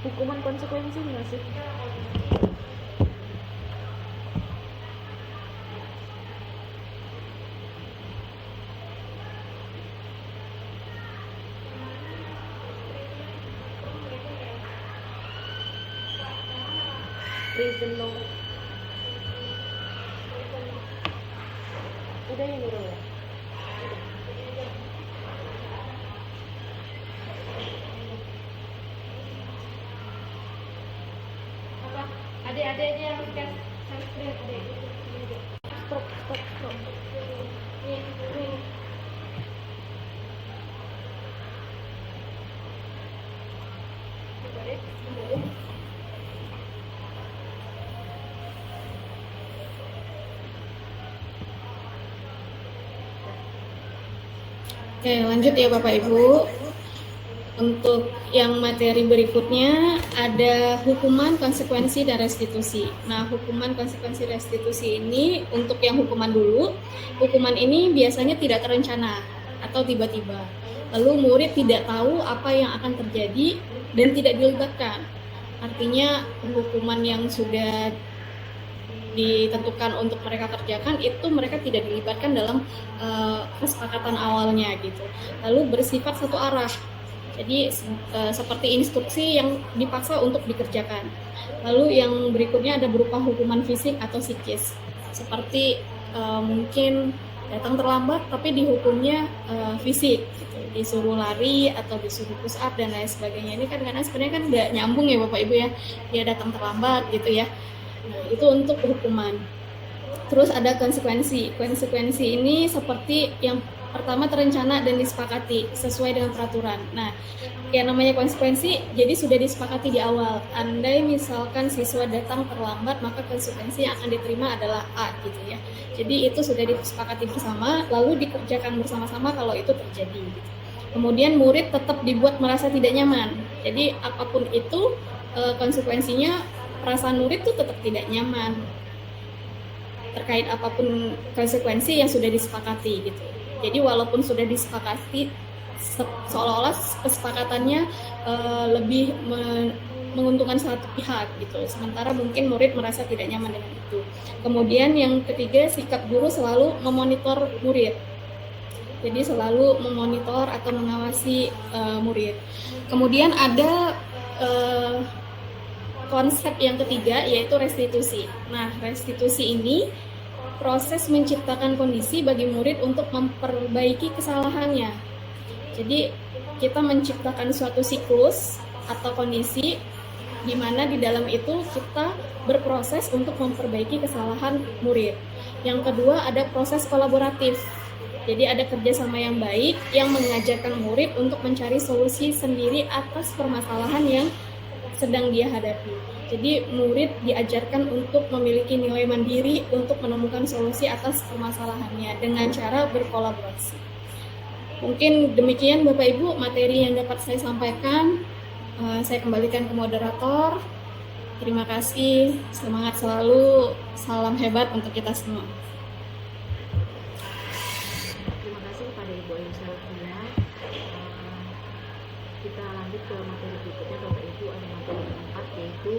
Hukuman konsekuensi nggak sih? Reason law. Udah ya Nurul ya? Apa? Adik-adik aja yang harus lihat adik. Stop. Ini. Oke, lanjut ya Bapak Ibu. Untuk yang materi berikutnya ada hukuman, konsekuensi, dan restitusi. Nah, hukuman, konsekuensi, restitusi ini untuk yang hukuman dulu. Hukuman ini biasanya tidak terencana atau tiba-tiba. Lalu murid tidak tahu apa yang akan terjadi dan tidak dilibatkan. Artinya hukuman yang sudah ditentukan untuk mereka kerjakan itu mereka tidak dilibatkan dalam kesepakatan awalnya gitu. Lalu bersifat satu arah. Jadi seperti instruksi yang dipaksa untuk dikerjakan. Lalu yang berikutnya ada berupa hukuman fisik atau psikis. Seperti mungkin datang terlambat tapi dihukumnya fisik gitu. Disuruh lari atau disuruh push up dan lain sebagainya. Ini kan karena sebenarnya kan nggak nyambung ya Bapak Ibu ya. Dia datang terlambat gitu ya. Nah, itu untuk hukuman. Terus ada konsekuensi. Konsekuensi ini seperti yang pertama terencana dan disepakati sesuai dengan peraturan. Nah, yang namanya konsekuensi jadi sudah disepakati di awal. Andai misalkan siswa datang terlambat, maka konsekuensi yang akan diterima adalah A gitu ya. Jadi itu sudah disepakati bersama, lalu dikerjakan bersama-sama kalau itu terjadi. Kemudian murid tetap dibuat merasa tidak nyaman. Jadi apapun itu konsekuensinya perasaan murid tuh tetap tidak nyaman. terkait apapun konsekuensi yang sudah disepakati gitu. Jadi walaupun sudah disepakati, seolah-olah kesepakatannya lebih menguntungkan satu pihak gitu. Sementara mungkin murid merasa tidak nyaman dengan itu. Kemudian yang ketiga, sikap guru selalu memonitor murid. Jadi selalu memonitor atau mengawasi murid. Kemudian ada konsep yang ketiga, yaitu restitusi. Nah, restitusi ini proses menciptakan kondisi bagi murid untuk memperbaiki kesalahannya. Jadi kita menciptakan suatu siklus atau kondisi di mana di dalam itu kita berproses untuk memperbaiki kesalahan murid. Yang kedua, ada proses kolaboratif. Jadi ada kerjasama yang baik yang mengajarkan murid untuk mencari solusi sendiri atas permasalahan yang sedang dia hadapi. Jadi murid diajarkan untuk memiliki nilai mandiri untuk menemukan solusi atas permasalahannya dengan cara berkolaborasi. Mungkin demikian Bapak Ibu materi yang dapat saya sampaikan. Saya kembalikan ke moderator. Terima kasih, semangat selalu, salam hebat untuk kita semua. Ibu Ayu Sylvia. Kita lanjut ke materi berikutnya Bapak Ibu, ada materi keempat yaitu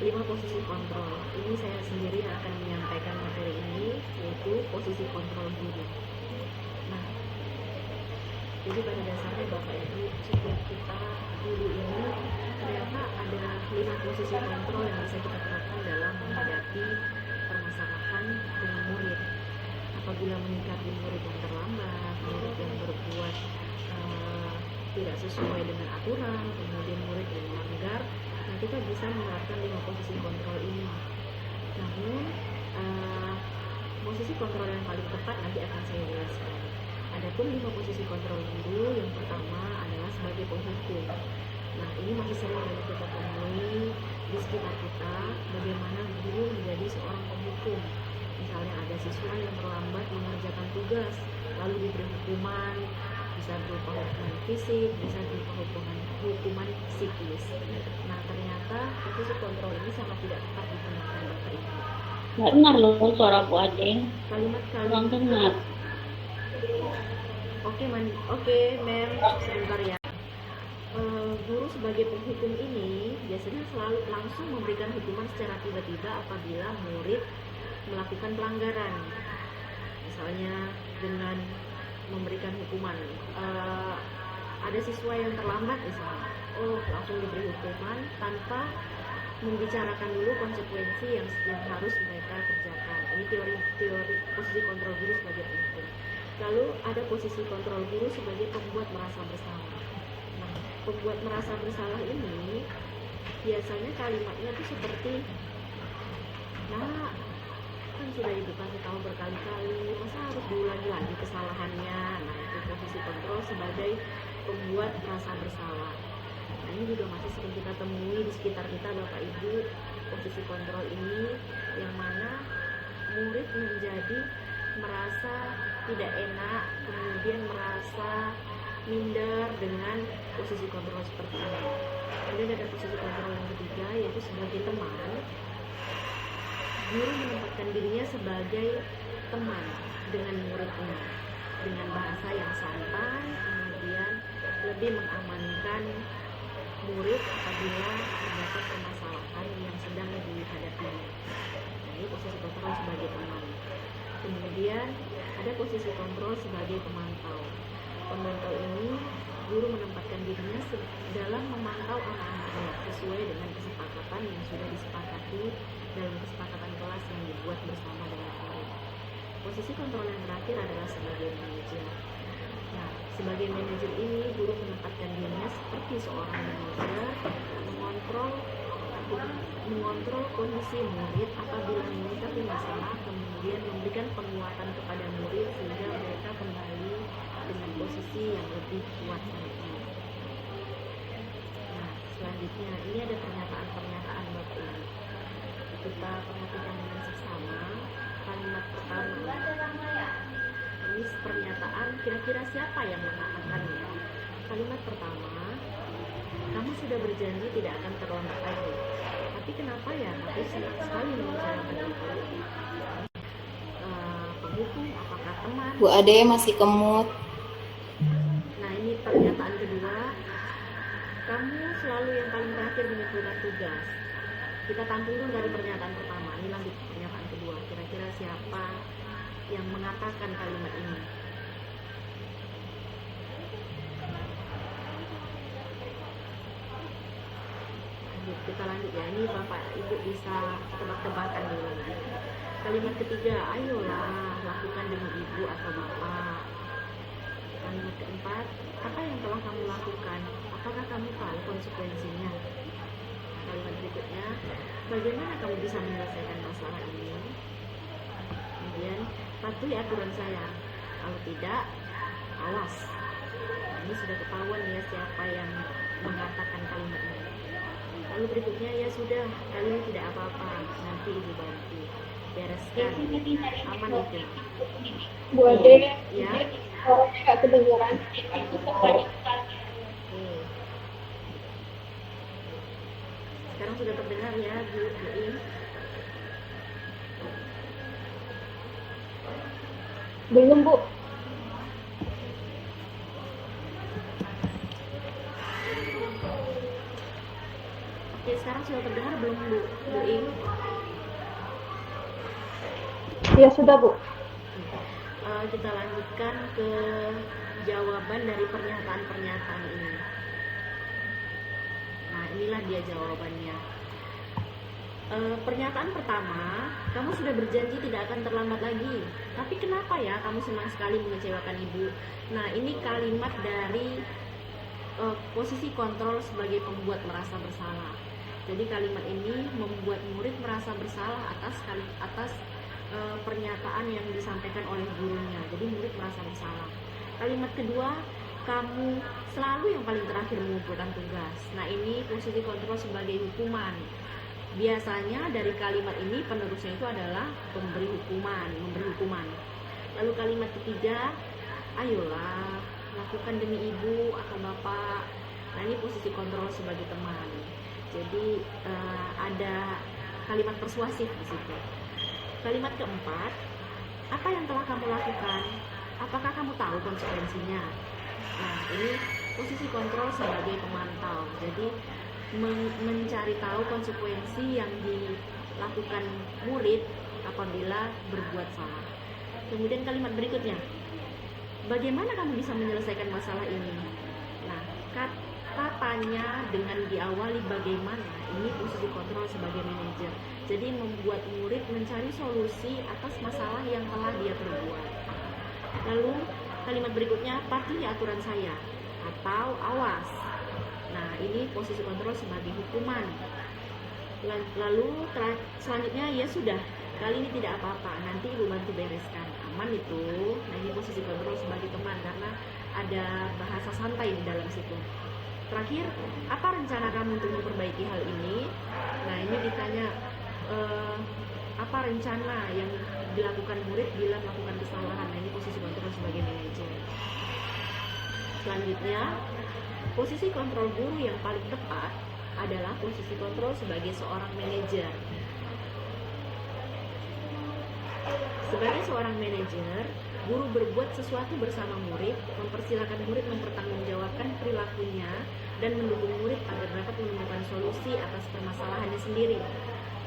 5 posisi kontrol. Ini saya sendiri yang akan menyampaikan materi ini, yaitu posisi kontrol guru. Nah, jadi pada dasarnya Bapak Ibu, setiap kita guru ini ternyata ada 5 posisi kontrol yang bisa kita terapkan dalam menghadapi permasalahan dengan murid. Apabila menyikapi murid yang terlambat, murid yang berbuat tidak sesuai dengan aturan, kemudian murid yang melanggar, nah kita bisa menerapkan 5 posisi kontrol ini. Namun posisi kontrol yang paling tepat nanti akan saya jelaskan. Adapun 5 posisi kontrol guru, yang pertama adalah sebagai penghukum. Nah, ini masih sering banget kita temui di sekitar kita, bagaimana guru menjadi seorang penghukum. Misalnya ada siswa yang terlambat mengerjakan tugas, lalu diberi hukuman, bisa berupa hukuman fisik, bisa berupa hukuman psikis. Nah, ternyata posisi kontrol ini sangat tidak tepat digunakan Bapak Ibu. Nggak dengar loh suara Bu Ading. Kurang dengar. Oke, Mem, sebentar ya. Guru sebagai penghukum ini biasanya selalu langsung memberikan hukuman secara tiba-tiba apabila murid melakukan pelanggaran. Misalnya dengan memberikan hukuman, ada siswa yang terlambat misalnya, langsung diberi hukuman tanpa membicarakan dulu konsekuensi yang harus mereka kerjakan. Ini teori posisi kontrol guru sebagai penghukum. Lalu ada posisi kontrol guru sebagai pembuat merasa bersalah. Nah, pembuat merasa bersalah ini biasanya kalimatnya itu seperti, nah kan sudah ibu kasih tahu berkali-kali, masa harus diulangi lagi kesalahannya. Nah, itu posisi kontrol sebagai pembuat merasa bersalah. Nah, ini juga masih sering kita temui di sekitar kita Bapak Ibu, posisi kontrol ini yang mana murid menjadi merasa tidak enak, kemudian merasa minder dengan posisi kontrol seperti ini. Kemudian ada posisi kontrol yang ketiga, yaitu sebagai teman. Guru menempatkan dirinya sebagai teman dengan muridnya dengan bahasa yang santai, kemudian lebih mengamankan murid apabila terdapat permasalahan yang sedang dihadapinya. Nah, ini posisi kontrol sebagai teman. Kemudian ada posisi kontrol sebagai pemantau. Pemantau ini guru menempatkan dirinya dalam memantau anak-anaknya sesuai dengan kesepakatan yang sudah disepakati dalam kesepakatan kelas yang dibuat bersama dengan murid. Posisi kontrol yang terakhir adalah sebagai manajer. Nah, sebagai manajer ini guru menempatkan dirinya seperti seorang manajer, mengontrol kondisi murid apabila menyikapi masalah, kemudian memberikan penguatan kepada murid sehingga mereka kembali dengan posisi yang lebih kuat lagi. Nah, selanjutnya ini ada pernyataan-pernyataan Bapak Ibu. Kita perhatikan dengan seksama. Kalimat pertama, ini pernyataan kira-kira siapa yang mengatakannya. Kalimat pertama, kamu sudah berjanji tidak akan terlambat lagi. Tapi kenapa ya? Aku senang sekali membicarakan itu. teman. Bu Ade masih kemut. Nah, ini pernyataan kedua. Kamu selalu yang paling terakhir mengumpulkan tugas. Kita tampung dulu dari pernyataan pertama. Ini lanjut pernyataan kedua. Kira-kira siapa yang mengatakan kalimat ini? Kita lanjut ya, ini Bapak Ibu bisa tebak-tebakan dulu. Kalimat ketiga, ayolah lakukan demi ibu atau bapak. Kalimat keempat, apa yang telah kamu lakukan? Apakah kamu tahu konsekuensinya? Kalimat berikutnya, bagaimana kamu bisa menyelesaikan masalah ini? Kemudian, patuhi aturan saya. Kalau tidak, awas. Nah, ini sudah ketahuan ya siapa yang mengatakan kalimat ini. Lalu berikutnya, ya sudah, kali ini tidak apa-apa, nanti ibu bantu bereskan, aman itu. Bu Ade, Ya. suaranya nggak kedengeran. Oke. Sekarang sudah terdengar ya, Bu In. Belum, Bu. Oke, sekarang sudah terdengar belum Bu In? Ya sudah, Bu. Kita lanjutkan ke jawaban dari pernyataan-pernyataan ini. Nah, inilah dia jawabannya. Pernyataan pertama, kamu sudah berjanji tidak akan terlambat lagi. Tapi kenapa ya kamu senang sekali mengecewakan ibu? Nah, ini kalimat dari posisi kontrol sebagai pembuat merasa bersalah. Jadi kalimat ini membuat murid merasa bersalah atas pernyataan yang disampaikan oleh gurunya. Jadi murid merasa bersalah. Kalimat kedua, kamu selalu yang paling terakhir mengumpulkan tugas. Nah, ini posisi kontrol sebagai hukuman. Biasanya dari kalimat ini penerusnya itu adalah memberi hukuman. Lalu kalimat ketiga, ayolah lakukan demi ibu atau bapak. Nah, ini posisi kontrol sebagai teman. Jadi ada kalimat persuasif di situ. Kalimat keempat, apa yang telah kamu lakukan? Apakah kamu tahu konsekuensinya? Nah, ini posisi kontrol sebagai pemantau. Jadi mencari tahu konsekuensi yang dilakukan murid apabila berbuat salah. Kemudian kalimat berikutnya, bagaimana kamu bisa menyelesaikan masalah ini? Nah, katanya dengan diawali bagaimana, ini posisi kontrol sebagai manajer. Jadi membuat murid mencari solusi atas masalah yang telah dia perbuat. Lalu kalimat berikutnya, patuhi aturan saya atau awas. Nah, ini posisi kontrol sebagai hukuman. Lalu selanjutnya, ya sudah, kali ini tidak apa-apa, nanti ibu bantu bereskan, aman itu. Nah, ini posisi kontrol sebagai teman karena ada bahasa santai di dalam situ. Terakhir, apa rencana kamu untuk memperbaiki hal ini? Nah, ini ditanya apa rencana yang dilakukan murid bila melakukan kesalahan. Nah, ini posisi kontrol sebagai manajer. Selanjutnya, posisi kontrol guru yang paling tepat adalah posisi kontrol sebagai seorang manajer. Sebagai seorang manajer, guru berbuat sesuatu bersama murid, mempersilahkan murid mempertanggungjawabkan perilakunya, dan mendukung murid agar dapat menemukan solusi atas permasalahannya sendiri.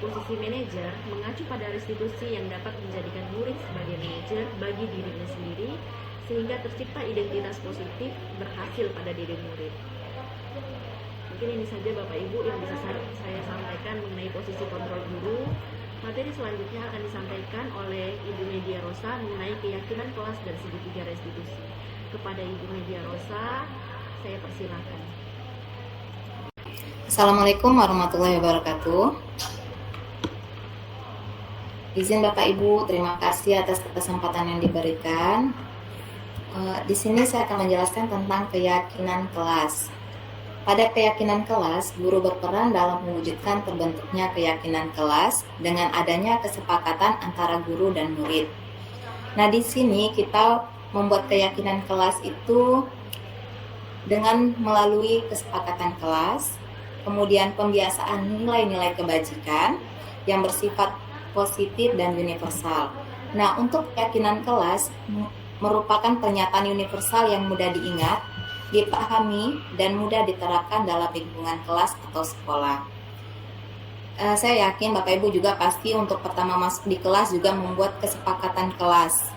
Posisi manajer mengacu pada restitusi yang dapat menjadikan murid sebagai manajer bagi dirinya sendiri, sehingga tercipta identitas positif berhasil pada diri murid. Mungkin ini saja Bapak Ibu yang bisa saya sampaikan mengenai posisi kontrol guru. Materi selanjutnya akan disampaikan oleh Ibu Media Rosa mengenai keyakinan kelas dan segitiga restitusi. Kepada Ibu Media Rosa, saya persilakan. Assalamualaikum warahmatullahi wabarakatuh. Izin Bapak Ibu, terima kasih atas kesempatan yang diberikan. Di sini saya akan menjelaskan tentang keyakinan kelas. Pada keyakinan kelas, guru berperan dalam mewujudkan terbentuknya keyakinan kelas dengan adanya kesepakatan antara guru dan murid. Nah, di sini kita membuat keyakinan kelas itu dengan melalui kesepakatan kelas, kemudian pembiasaan nilai-nilai kebajikan yang bersifat positif dan universal. Nah, untuk keyakinan kelas merupakan pernyataan universal yang mudah diingat, dipahami, dan mudah diterapkan dalam lingkungan kelas atau sekolah. Saya yakin Bapak Ibu juga pasti untuk pertama masuk di kelas juga membuat kesepakatan kelas.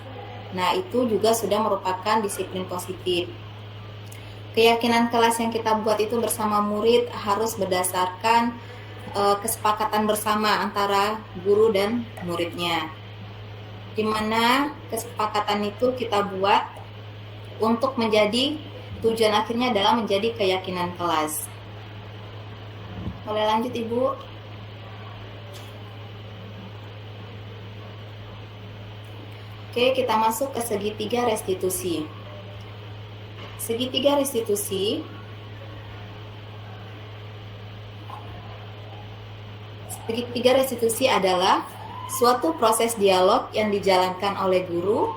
Nah, itu juga sudah merupakan disiplin positif. Keyakinan kelas yang kita buat itu bersama murid harus berdasarkan kesepakatan bersama antara guru dan muridnya, di mana kesepakatan itu kita buat untuk menjadi tujuan akhirnya adalah menjadi keyakinan kelas. Boleh lanjut Ibu? Oke, kita masuk ke segitiga restitusi. Segitiga restitusi adalah suatu proses dialog yang dijalankan oleh guru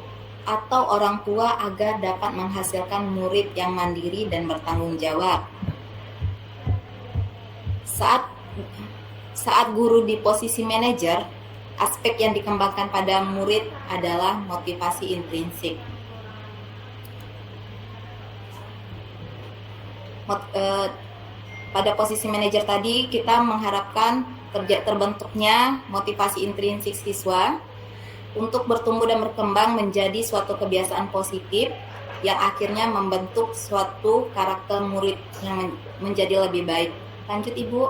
atau orang tua agar dapat menghasilkan murid yang mandiri dan bertanggung jawab. Saat guru di posisi manajer, aspek yang dikembangkan pada murid adalah motivasi intrinsik. Pada posisi manajer tadi kita mengharapkan terbentuknya motivasi intrinsik siswa untuk bertumbuh dan berkembang menjadi suatu kebiasaan positif yang akhirnya membentuk suatu karakter murid yang menjadi lebih baik. Lanjut Ibu.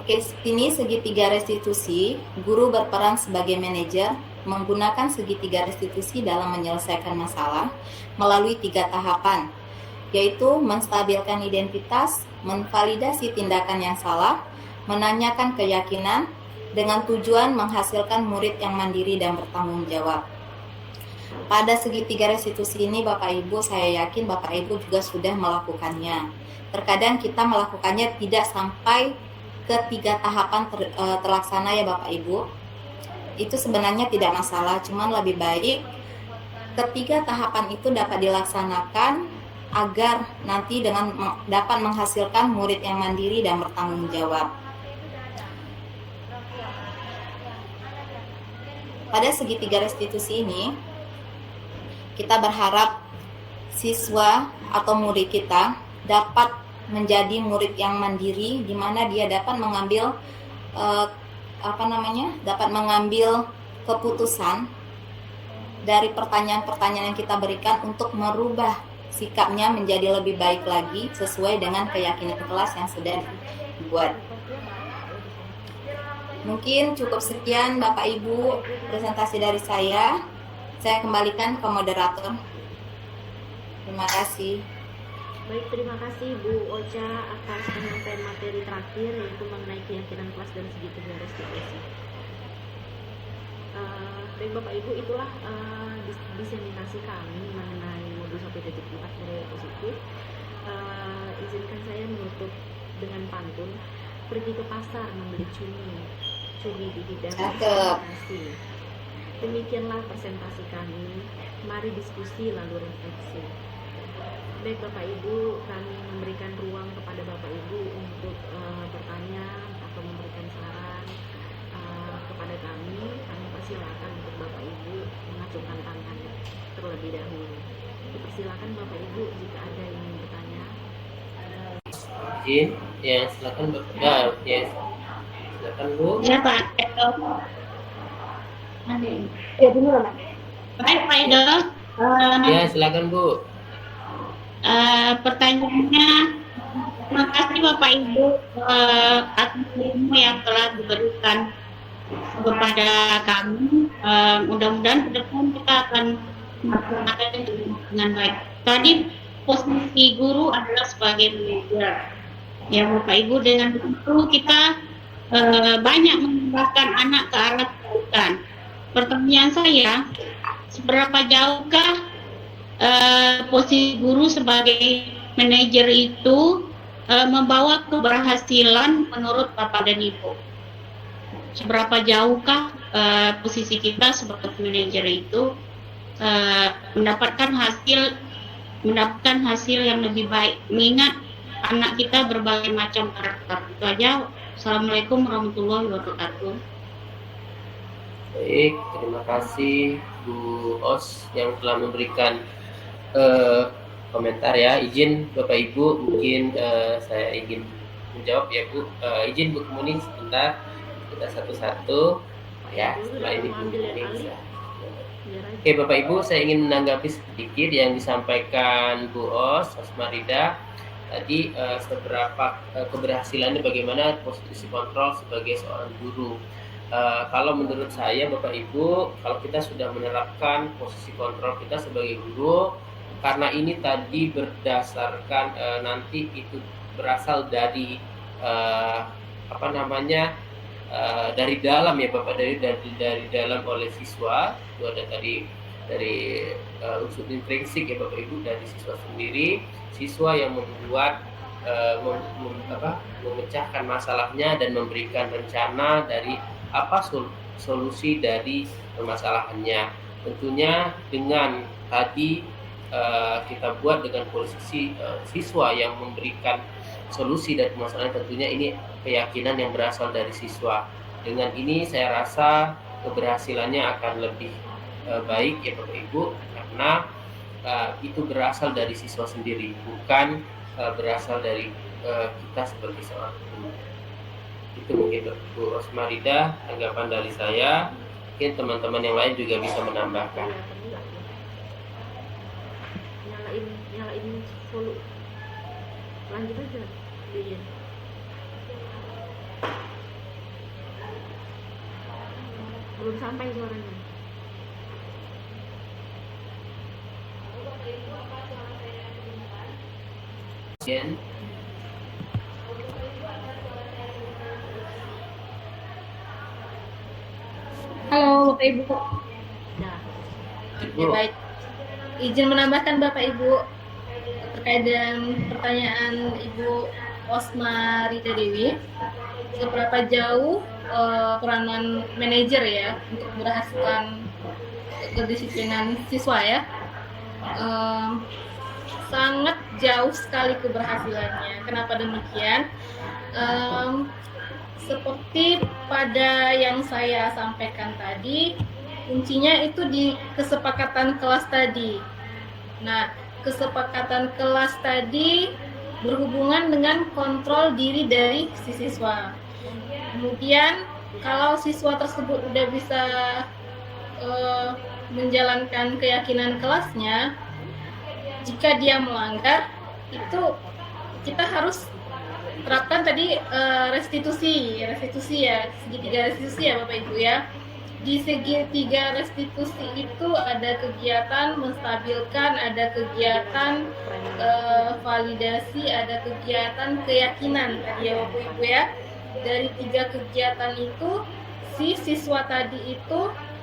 Oke, ini segitiga restitusi. Guru berperan sebagai manajer menggunakan segitiga restitusi dalam menyelesaikan masalah melalui 3 tahapan, yaitu menstabilkan identitas, memvalidasi tindakan yang salah, menanyakan keyakinan dengan tujuan menghasilkan murid yang mandiri dan bertanggung jawab. Pada segitiga restitusi ini Bapak Ibu, saya yakin Bapak Ibu juga sudah melakukannya. Terkadang kita melakukannya tidak sampai ke 3 tahapan terlaksana ya Bapak Ibu. Itu sebenarnya tidak masalah, cuman lebih baik ketiga tahapan itu dapat dilaksanakan agar nanti dengan dapat menghasilkan murid yang mandiri dan bertanggung jawab. Pada segitiga restitusi ini, kita berharap siswa atau murid kita dapat menjadi murid yang mandiri, di mana dia dapat mengambil dapat mengambil keputusan dari pertanyaan-pertanyaan yang kita berikan untuk merubah sikapnya menjadi lebih baik lagi sesuai dengan keyakinan kelas yang sudah dibuat. Mungkin cukup sekian Bapak Ibu presentasi dari saya. Saya kembalikan ke moderator. Terima kasih. Baik, terima kasih Bu Ocha atas penyampaian materi terakhir yaitu mengenai keyakinan kelas dan segitiga restitusi. Baik Bapak Ibu, itulah diseminasi kami mengenai modul 1.4 budaya positif. Izinkan saya menutup dengan pantun. Pergi ke pasar membeli cumi dihidang nasi. Demikianlah presentasi kami. Mari diskusi lalu refleksi. Baik Bapak Ibu, kami memberikan ruang kepada Bapak Ibu untuk bertanya atau memberikan saran kepada kami. Kami persilakan untuk Bapak Ibu mengacungkan tangan terlebih dahulu. Dipersilakan Bapak Ibu jika ada yang ingin bertanya. Izin, ya silakan Bapak. Ya, silakan Bu. Ya Pak. Ya benar Pak. Baik Pak Edo. Ya silakan Bu. Pertanyaannya, terima kasih Bapak Ibu atas ilmu yang telah diberikan kepada kami. Mudah-mudahan ke depan kita akan melaksanakan dengan baik. Tadi posisi guru adalah sebagai manajer. Ya Bapak Ibu, dengan begitu kita banyak mengarahkan anak ke arah kebaikan. Pertanyaan saya, seberapa jauhkah posisi guru sebagai manajer itu membawa keberhasilan menurut Bapak dan Ibu? Seberapa jauhkah posisi kita sebagai manajer itu mendapatkan hasil yang lebih baik, mengingat anak kita berbagai macam karakter. Itu aja, Assalamualaikum warahmatullahi wabarakatuh. Baik, terima kasih Bu Os yang telah memberikan komentar ya. Izin Bapak Ibu, mungkin saya ingin menjawab ya Bu. Izin Bu Kemuning sebentar, kita satu-satu ya. Setelah ini Bu Kemuning. Oke Bapak Ibu, saya ingin menanggapi sedikit yang disampaikan Bu Osmarida tadi, seberapa keberhasilannya, bagaimana posisi kontrol sebagai seorang guru. Kalau menurut saya Bapak Ibu, kalau kita sudah menerapkan posisi kontrol kita sebagai guru, karena ini tadi berdasarkan nanti itu berasal dari dari dalam ya Bapak, dari dalam oleh siswa. Itu ada tadi dari unsur intrinsik ya Bapak Ibu, dari siswa sendiri, siswa yang membuat memecahkan masalahnya dan memberikan rencana dari apa solusi dari permasalahannya. Tentunya dengan tadi kita buat dengan posisi siswa yang memberikan solusi dari permasalahan, tentunya ini keyakinan yang berasal dari siswa. Dengan ini saya rasa keberhasilannya akan lebih baik ya Bapak Ibu, karena itu berasal dari siswa sendiri, bukan berasal dari kita sebagai seorang guru. Itu mungkin Bu Osmarida tanggapan dari saya. Mungkin teman-teman yang lain juga bisa menambahkan. Nyalain solo. Lanjut aja. Izin. Belum sampai suaranya. Izin. Halo Bapak Ibu. Ibu. Baik. Izin menambahkan Bapak Ibu terkait dengan pertanyaan Ibu Osmarida Dewi, seberapa jauh peranan manajer ya untuk berhasilkan kedisiplinan siswa ya. Sangat jauh sekali keberhasilannya. Kenapa demikian? Seperti pada yang saya sampaikan tadi, kuncinya itu di kesepakatan kelas tadi. Nah, kesepakatan kelas tadi berhubungan dengan kontrol diri dari si siswa. Kemudian, kalau siswa tersebut udah bisa menjalankan keyakinan kelasnya, jika dia melanggar, itu kita harus terapkan tadi restitusi ya, segitiga restitusi ya Bapak Ibu ya. Di segitiga restitusi itu ada kegiatan menstabilkan, ada kegiatan validasi, ada kegiatan keyakinan tadi ya Bapak Ibu ya. Dari 3 kegiatan itu, si siswa tadi itu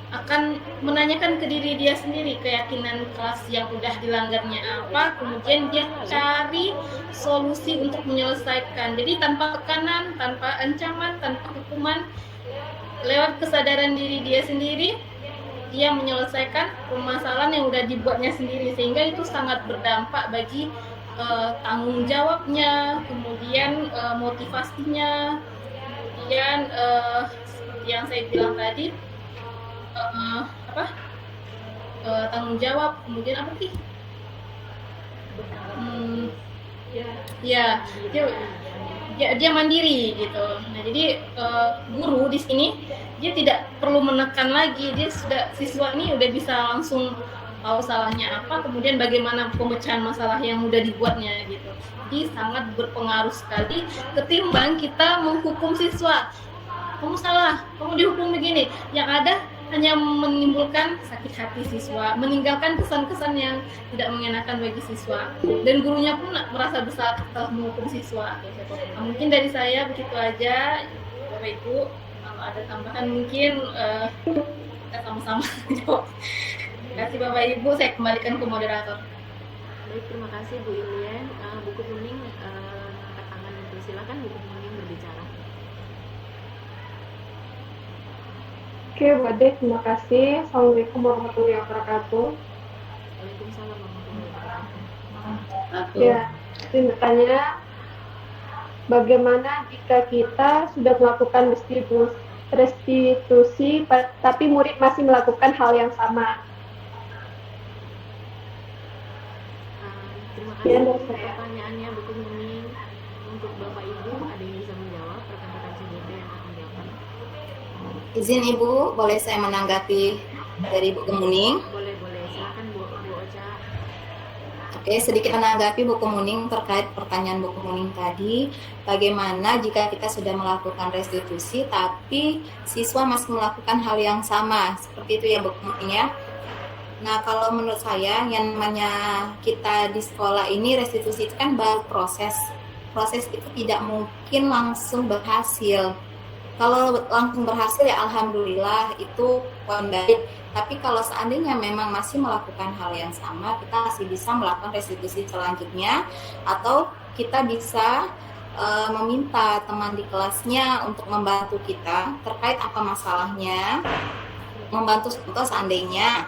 akan menanyakan ke diri dia sendiri keyakinan kelas yang udah dilanggarnya apa, kemudian dia cari solusi untuk menyelesaikan. Jadi tanpa tekanan, tanpa ancaman, tanpa hukuman, lewat kesadaran diri dia sendiri, dia menyelesaikan permasalahan yang udah dibuatnya sendiri, sehingga itu sangat berdampak bagi tanggung jawabnya, kemudian motivasinya, kemudian seperti yang saya bilang tadi, tanggung jawab, kemudian apa sih? Dia mandiri gitu. Nah, jadi guru di sini dia tidak perlu menekan lagi, dia sudah, siswa ini udah bisa langsung tahu salahnya apa, kemudian bagaimana pemecahan masalah yang udah dibuatnya gitu. Jadi sangat berpengaruh sekali ketimbang kita menghukum siswa. Kamu salah, kamu dihukum begini. Yang ada hanya menimbulkan sakit hati siswa, meninggalkan kesan-kesan yang tidak mengenakan bagi siswa, dan gurunya pun merasa bersalah telah menghukum siswa. Nah, mungkin dari saya begitu aja, Bapak Ibu. Kalau ada tambahan mungkin kita sama-sama jawab. Terima kasih Bapak Ibu, saya kembalikan ke moderator. Baik, terima kasih Bu Ilian. Bu Kemuning angkat tangan itu, silakan Bu Kemuning berbicara. Oke, Bu Ade, terima kasih. Assalamualaikum warahmatullahi wabarakatuh. Waalaikumsalam warahmatullahi wabarakatuh. Ya, izin bertanya, bagaimana jika kita sudah melakukan restitusi tapi murid masih melakukan hal yang sama? Terima kasih atas pertanyaannya Bu Kuning. Untuk Bapak Ibu, ada yang bisa menjawab? Rekan-rekan CGP yang akan menjawab. Izin Ibu, boleh saya menanggapi dari Bu Kemuning? Boleh, silakan Bu Ocha. Oke, sedikit menanggapi Bu Kemuning terkait pertanyaan Bu Kemuning tadi, bagaimana jika kita sudah melakukan restitusi tapi siswa masih melakukan hal yang sama, seperti itu ya Bu Kemuning ya. Nah, kalau menurut saya yang namanya kita di sekolah ini restitusi itu kan baru proses itu tidak mungkin langsung berhasil. Kalau langsung berhasil ya alhamdulillah, itu poin baik. Tapi kalau seandainya memang masih melakukan hal yang sama, kita masih bisa melakukan restitusi selanjutnya, atau kita bisa meminta teman di kelasnya untuk membantu kita terkait apa masalahnya, membantu seandainya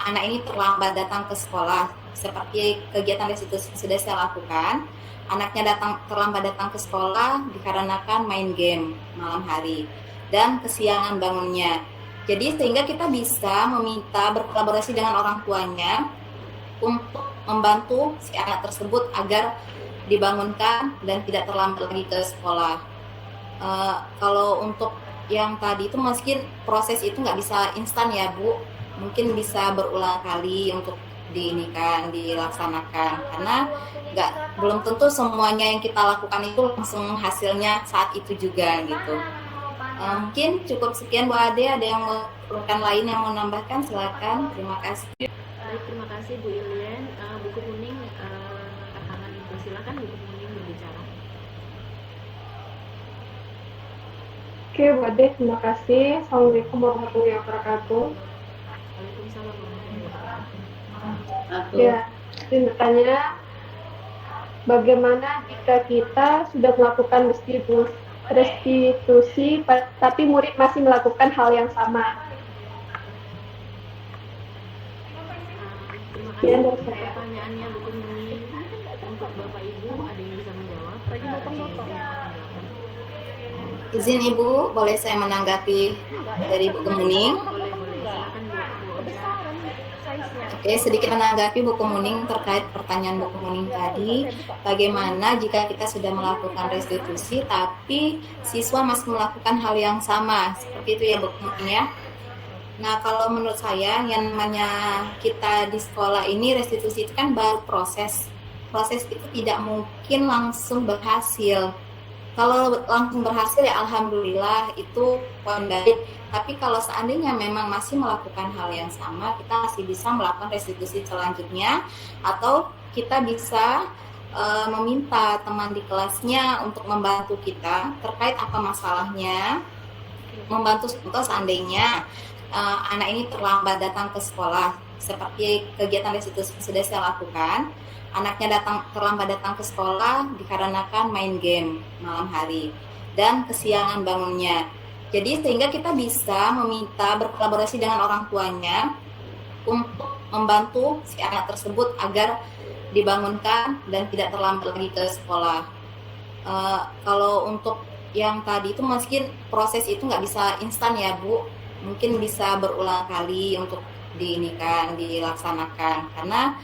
anak ini terlambat datang ke sekolah, seperti kegiatan restitusi sudah saya lakukan. Anaknya terlambat datang ke sekolah dikarenakan main game malam hari dan kesiangan bangunnya. Jadi sehingga kita bisa meminta berkolaborasi dengan orang tuanya untuk membantu si anak tersebut agar dibangunkan dan tidak terlambat lagi ke sekolah. Kalau untuk yang tadi itu mungkin proses itu nggak bisa instan ya Bu, mungkin bisa berulang kali untuk dilaksanakan, karena belum tentu semuanya yang kita lakukan itu langsung hasilnya saat itu juga gitu. Mungkin cukup sekian Bu Ade, ada yang rekan lain yang mau nambahkan, silakan. Terima kasih. Baik, terima kasih Bu Ilian. Bu Kuning, tangan silakan Bu Kuning berbicara. Oke, Bu Ade, terima kasih. Assalamualaikum warahmatullahi wabarakatuh. Waalaikumsalam warahmatullahi wabarakatuh. Ya, izin bertanya, bagaimana jika kita sudah melakukan restitusi tapi murid masih melakukan hal yang sama? Terima kasih pertanyaannya Bu Kuning. Untuk Bapak Ibu, ada yang bisa menjawab? Izin Ibu, boleh saya menanggapi dari Bu Kemuning? Boleh, silakan Bu Ocha. Oke, sedikit menanggapi Bu Kemuning terkait pertanyaan Bu Kemuning tadi, bagaimana jika kita sudah melakukan restitusi tapi siswa masih melakukan hal yang sama, seperti itu ya Bu Kemuning ya. Nah, kalau menurut saya yang namanya kita di sekolah ini restitusi itu kan baru proses itu tidak mungkin langsung berhasil. Kalau langsung berhasil ya alhamdulillah, itu poin baik. Tapi kalau seandainya memang masih melakukan hal yang sama, kita masih bisa melakukan restitusi selanjutnya, atau kita bisa meminta teman di kelasnya untuk membantu kita terkait apa masalahnya, membantu seandainya anak ini terlambat datang ke sekolah, seperti kegiatan restitusi sudah saya lakukan. Anaknya terlambat datang ke sekolah dikarenakan main game malam hari dan kesiangan bangunnya. Jadi sehingga kita bisa meminta berkolaborasi dengan orang tuanya untuk membantu si anak tersebut agar dibangunkan dan tidak terlambat lagi ke sekolah. Kalau untuk yang tadi itu mungkin proses itu nggak bisa instan ya Bu, mungkin bisa berulang kali untuk dilaksanakan, karena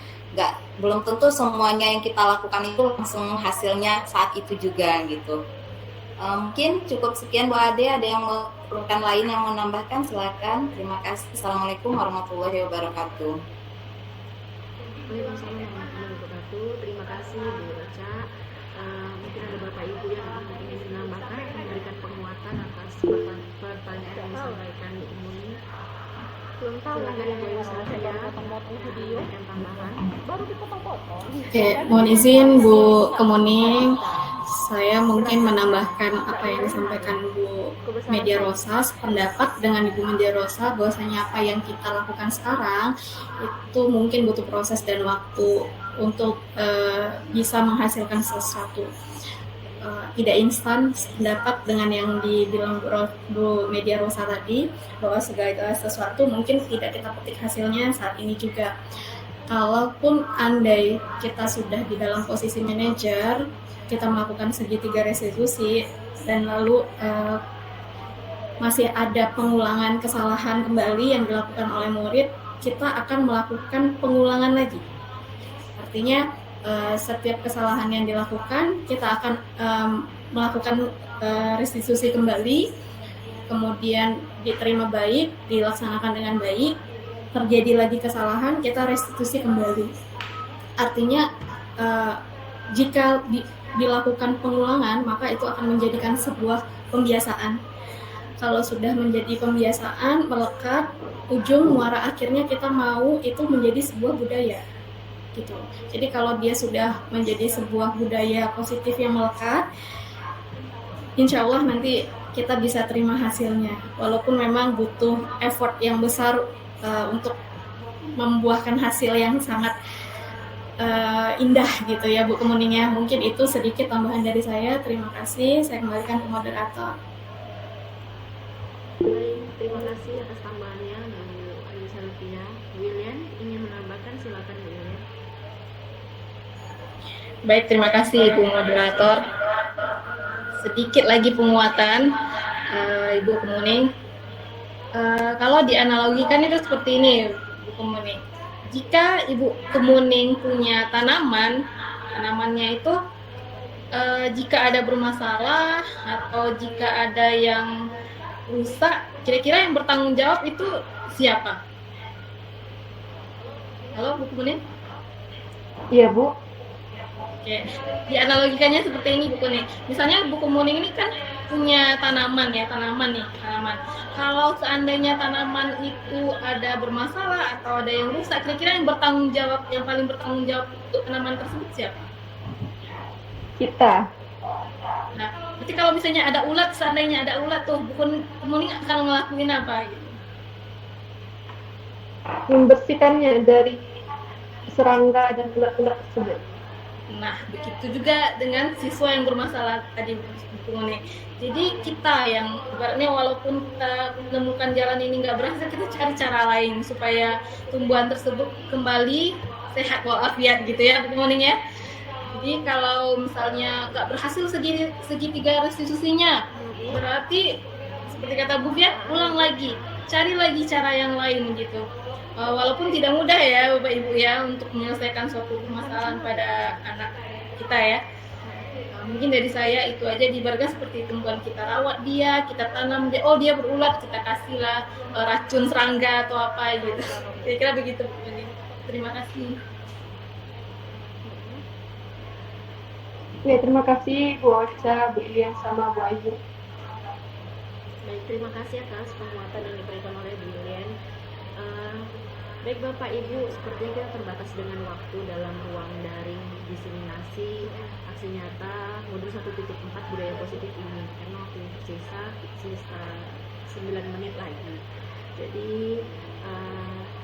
belum tentu semuanya yang kita lakukan itu langsung hasilnya saat itu juga gitu. Mungkin cukup sekian Bu Ade, ada yang rekan lain yang mau nambahkan, silakan. Terima kasih. Assalamualaikum warahmatullahi wabarakatuh. Waalaikumsalam warahmatullahi wabarakatuh. Terima kasih Bu Ocha. Mungkin ada Bapak Ibu yang ingin menambahkan atau memberikan penguatan atas pertanyaan yang disampaikan Bu Kemuning. Belum tahu lagi Bu Yusrafia potong-potong video dan tambahan. Baru dipotong-potong. Oke, mohon izin Bu Kemuning, saya mungkin menambahkan apa yang disampaikan Bu Media Rosa, sependapat dengan Ibu Media Rosa bahwasanya apa yang kita lakukan sekarang itu mungkin butuh proses dan waktu untuk bisa menghasilkan sesuatu. Tidak instan, sependapat dengan yang dibilang Bu Media Rosa tadi, bahwa segala sesuatu mungkin tidak kita petik hasilnya saat ini juga. kalaupun andai kita sudah di dalam posisi manajer, kita melakukan segitiga restitusi dan lalu masih ada pengulangan kesalahan kembali yang dilakukan oleh murid, kita akan melakukan pengulangan lagi. Artinya setiap kesalahan yang dilakukan, kita akan melakukan restitusi kembali, kemudian diterima baik, dilaksanakan dengan baik, terjadi lagi kesalahan, kita restitusi kembali. Artinya jika dilakukan pengulangan, maka itu akan menjadikan sebuah pembiasaan. Kalau sudah menjadi pembiasaan, melekat, ujung muara akhirnya kita mau itu menjadi sebuah budaya gitu. Jadi kalau dia sudah menjadi sebuah budaya positif yang melekat, insya Allah nanti kita bisa terima hasilnya, walaupun memang butuh effort yang besar untuk membuahkan hasil yang sangat indah gitu ya Bu Kemuning ya. Mungkin itu sedikit tambahan dari saya. Terima kasih. Saya kembalikan ke moderator. Baik, terima kasih atas tambahannya Bu Ayu Selvia. William ingin menambahkan, silakan Bu William. Baik, terima kasih Ibu Moderator. Sedikit lagi penguatan Ibu Kemuning. Kalau dianalogikan itu seperti ini Ibu Kemuning. Jika Ibu Kemuning punya tanamannya itu jika ada bermasalah atau jika ada yang rusak, kira-kira yang bertanggung jawab itu siapa? Halo Bu Kemuning? Iya Bu. Oke, dianalogikannya seperti ini Bu Kemuning. Misalnya Bu Kemuning ini kan punya tanaman. Kalau seandainya tanaman itu ada bermasalah atau ada yang rusak, kira-kira yang paling bertanggung jawab untuk tanaman tersebut siapa? Kita. Nah, berarti kalau misalnya ada ulat, seandainya ada ulat tuh, Bu Kemuning akan ngelakuin apa gitu? Membersihkannya dari serangga dan ulat-ulat tersebut. Nah, begitu juga dengan siswa yang bermasalah tadi Bu Kemuning. Jadi kita yang ibaratnya walaupun kita menemukan jalan ini nggak berhasil, kita cari cara lain supaya tumbuhan tersebut kembali sehat walafiat gitu ya Bu Kemuning ya. Jadi kalau misalnya nggak berhasil segitiga restitusinya, berarti seperti kata Bu Fia, ulang lagi, cari lagi cara yang lain gitu. Walaupun tidak mudah ya Bapak Ibu ya untuk menyelesaikan suatu permasalahan pada anak kita ya. Mungkin dari saya itu aja, diibaratkan seperti tumbuhan kita rawat dia, kita tanam dia, oh dia berulat, kita kasihlah racun serangga atau apa gitu. Kira-kira begitu Bu. Terima kasih. Ya, terima kasih Bu Ocha, Bu Ilian, sama Bu Ayu. Baik, terima kasih atas penguatan yang diberikan oleh Bu Ilian. Baik Bapak Ibu, sepertinya kita terbatas dengan waktu dalam ruang daring diseminasi aksi nyata modul 1.4 budaya positif ini, karena waktu yang tersisa 9 menit lagi. Jadi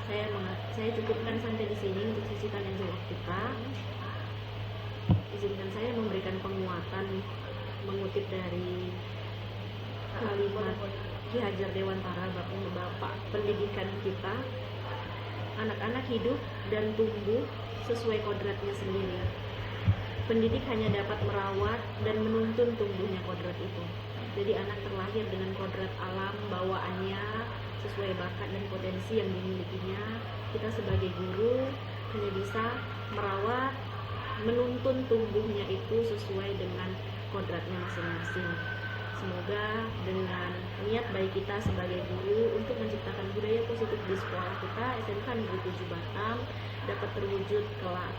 saya cukupkan sampai di sini untuk sesi tanya jawab kita. Izinkan saya memberikan penguatan mengutip dari kalimat Ki Hajar Dewantara, Bapak pendidikan kita. Anak-anak hidup dan tumbuh sesuai kodratnya sendiri. Pendidik hanya dapat merawat dan menuntun tumbuhnya kodrat itu. Jadi anak terlahir dengan kodrat alam bawaannya sesuai bakat dan potensi yang dimilikinya. Kita sebagai guru hanya bisa merawat, menuntun tumbuhnya itu sesuai dengan kodratnya masing-masing. Semoga dengan niat baik kita sebagai guru untuk menciptakan budaya positif di sekolah kita, SMK Negeri 7 Batam, dapat terwujud kelak.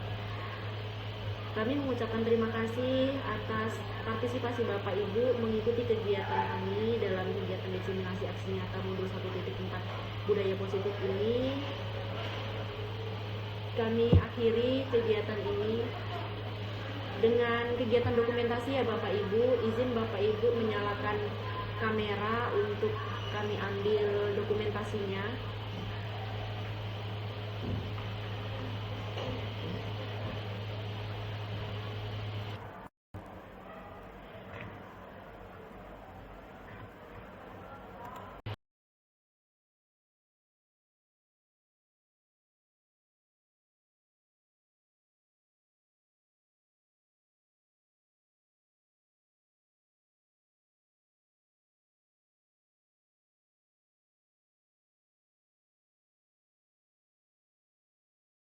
Kami mengucapkan terima kasih atas partisipasi Bapak Ibu mengikuti kegiatan kami dalam kegiatan diseminasi aksi nyata modul 1.4 budaya positif ini. Kami akhiri kegiatan ini dengan kegiatan dokumentasi ya Bapak Ibu. Izin Bapak Ibu menyalakan kamera untuk kami ambil dokumentasinya.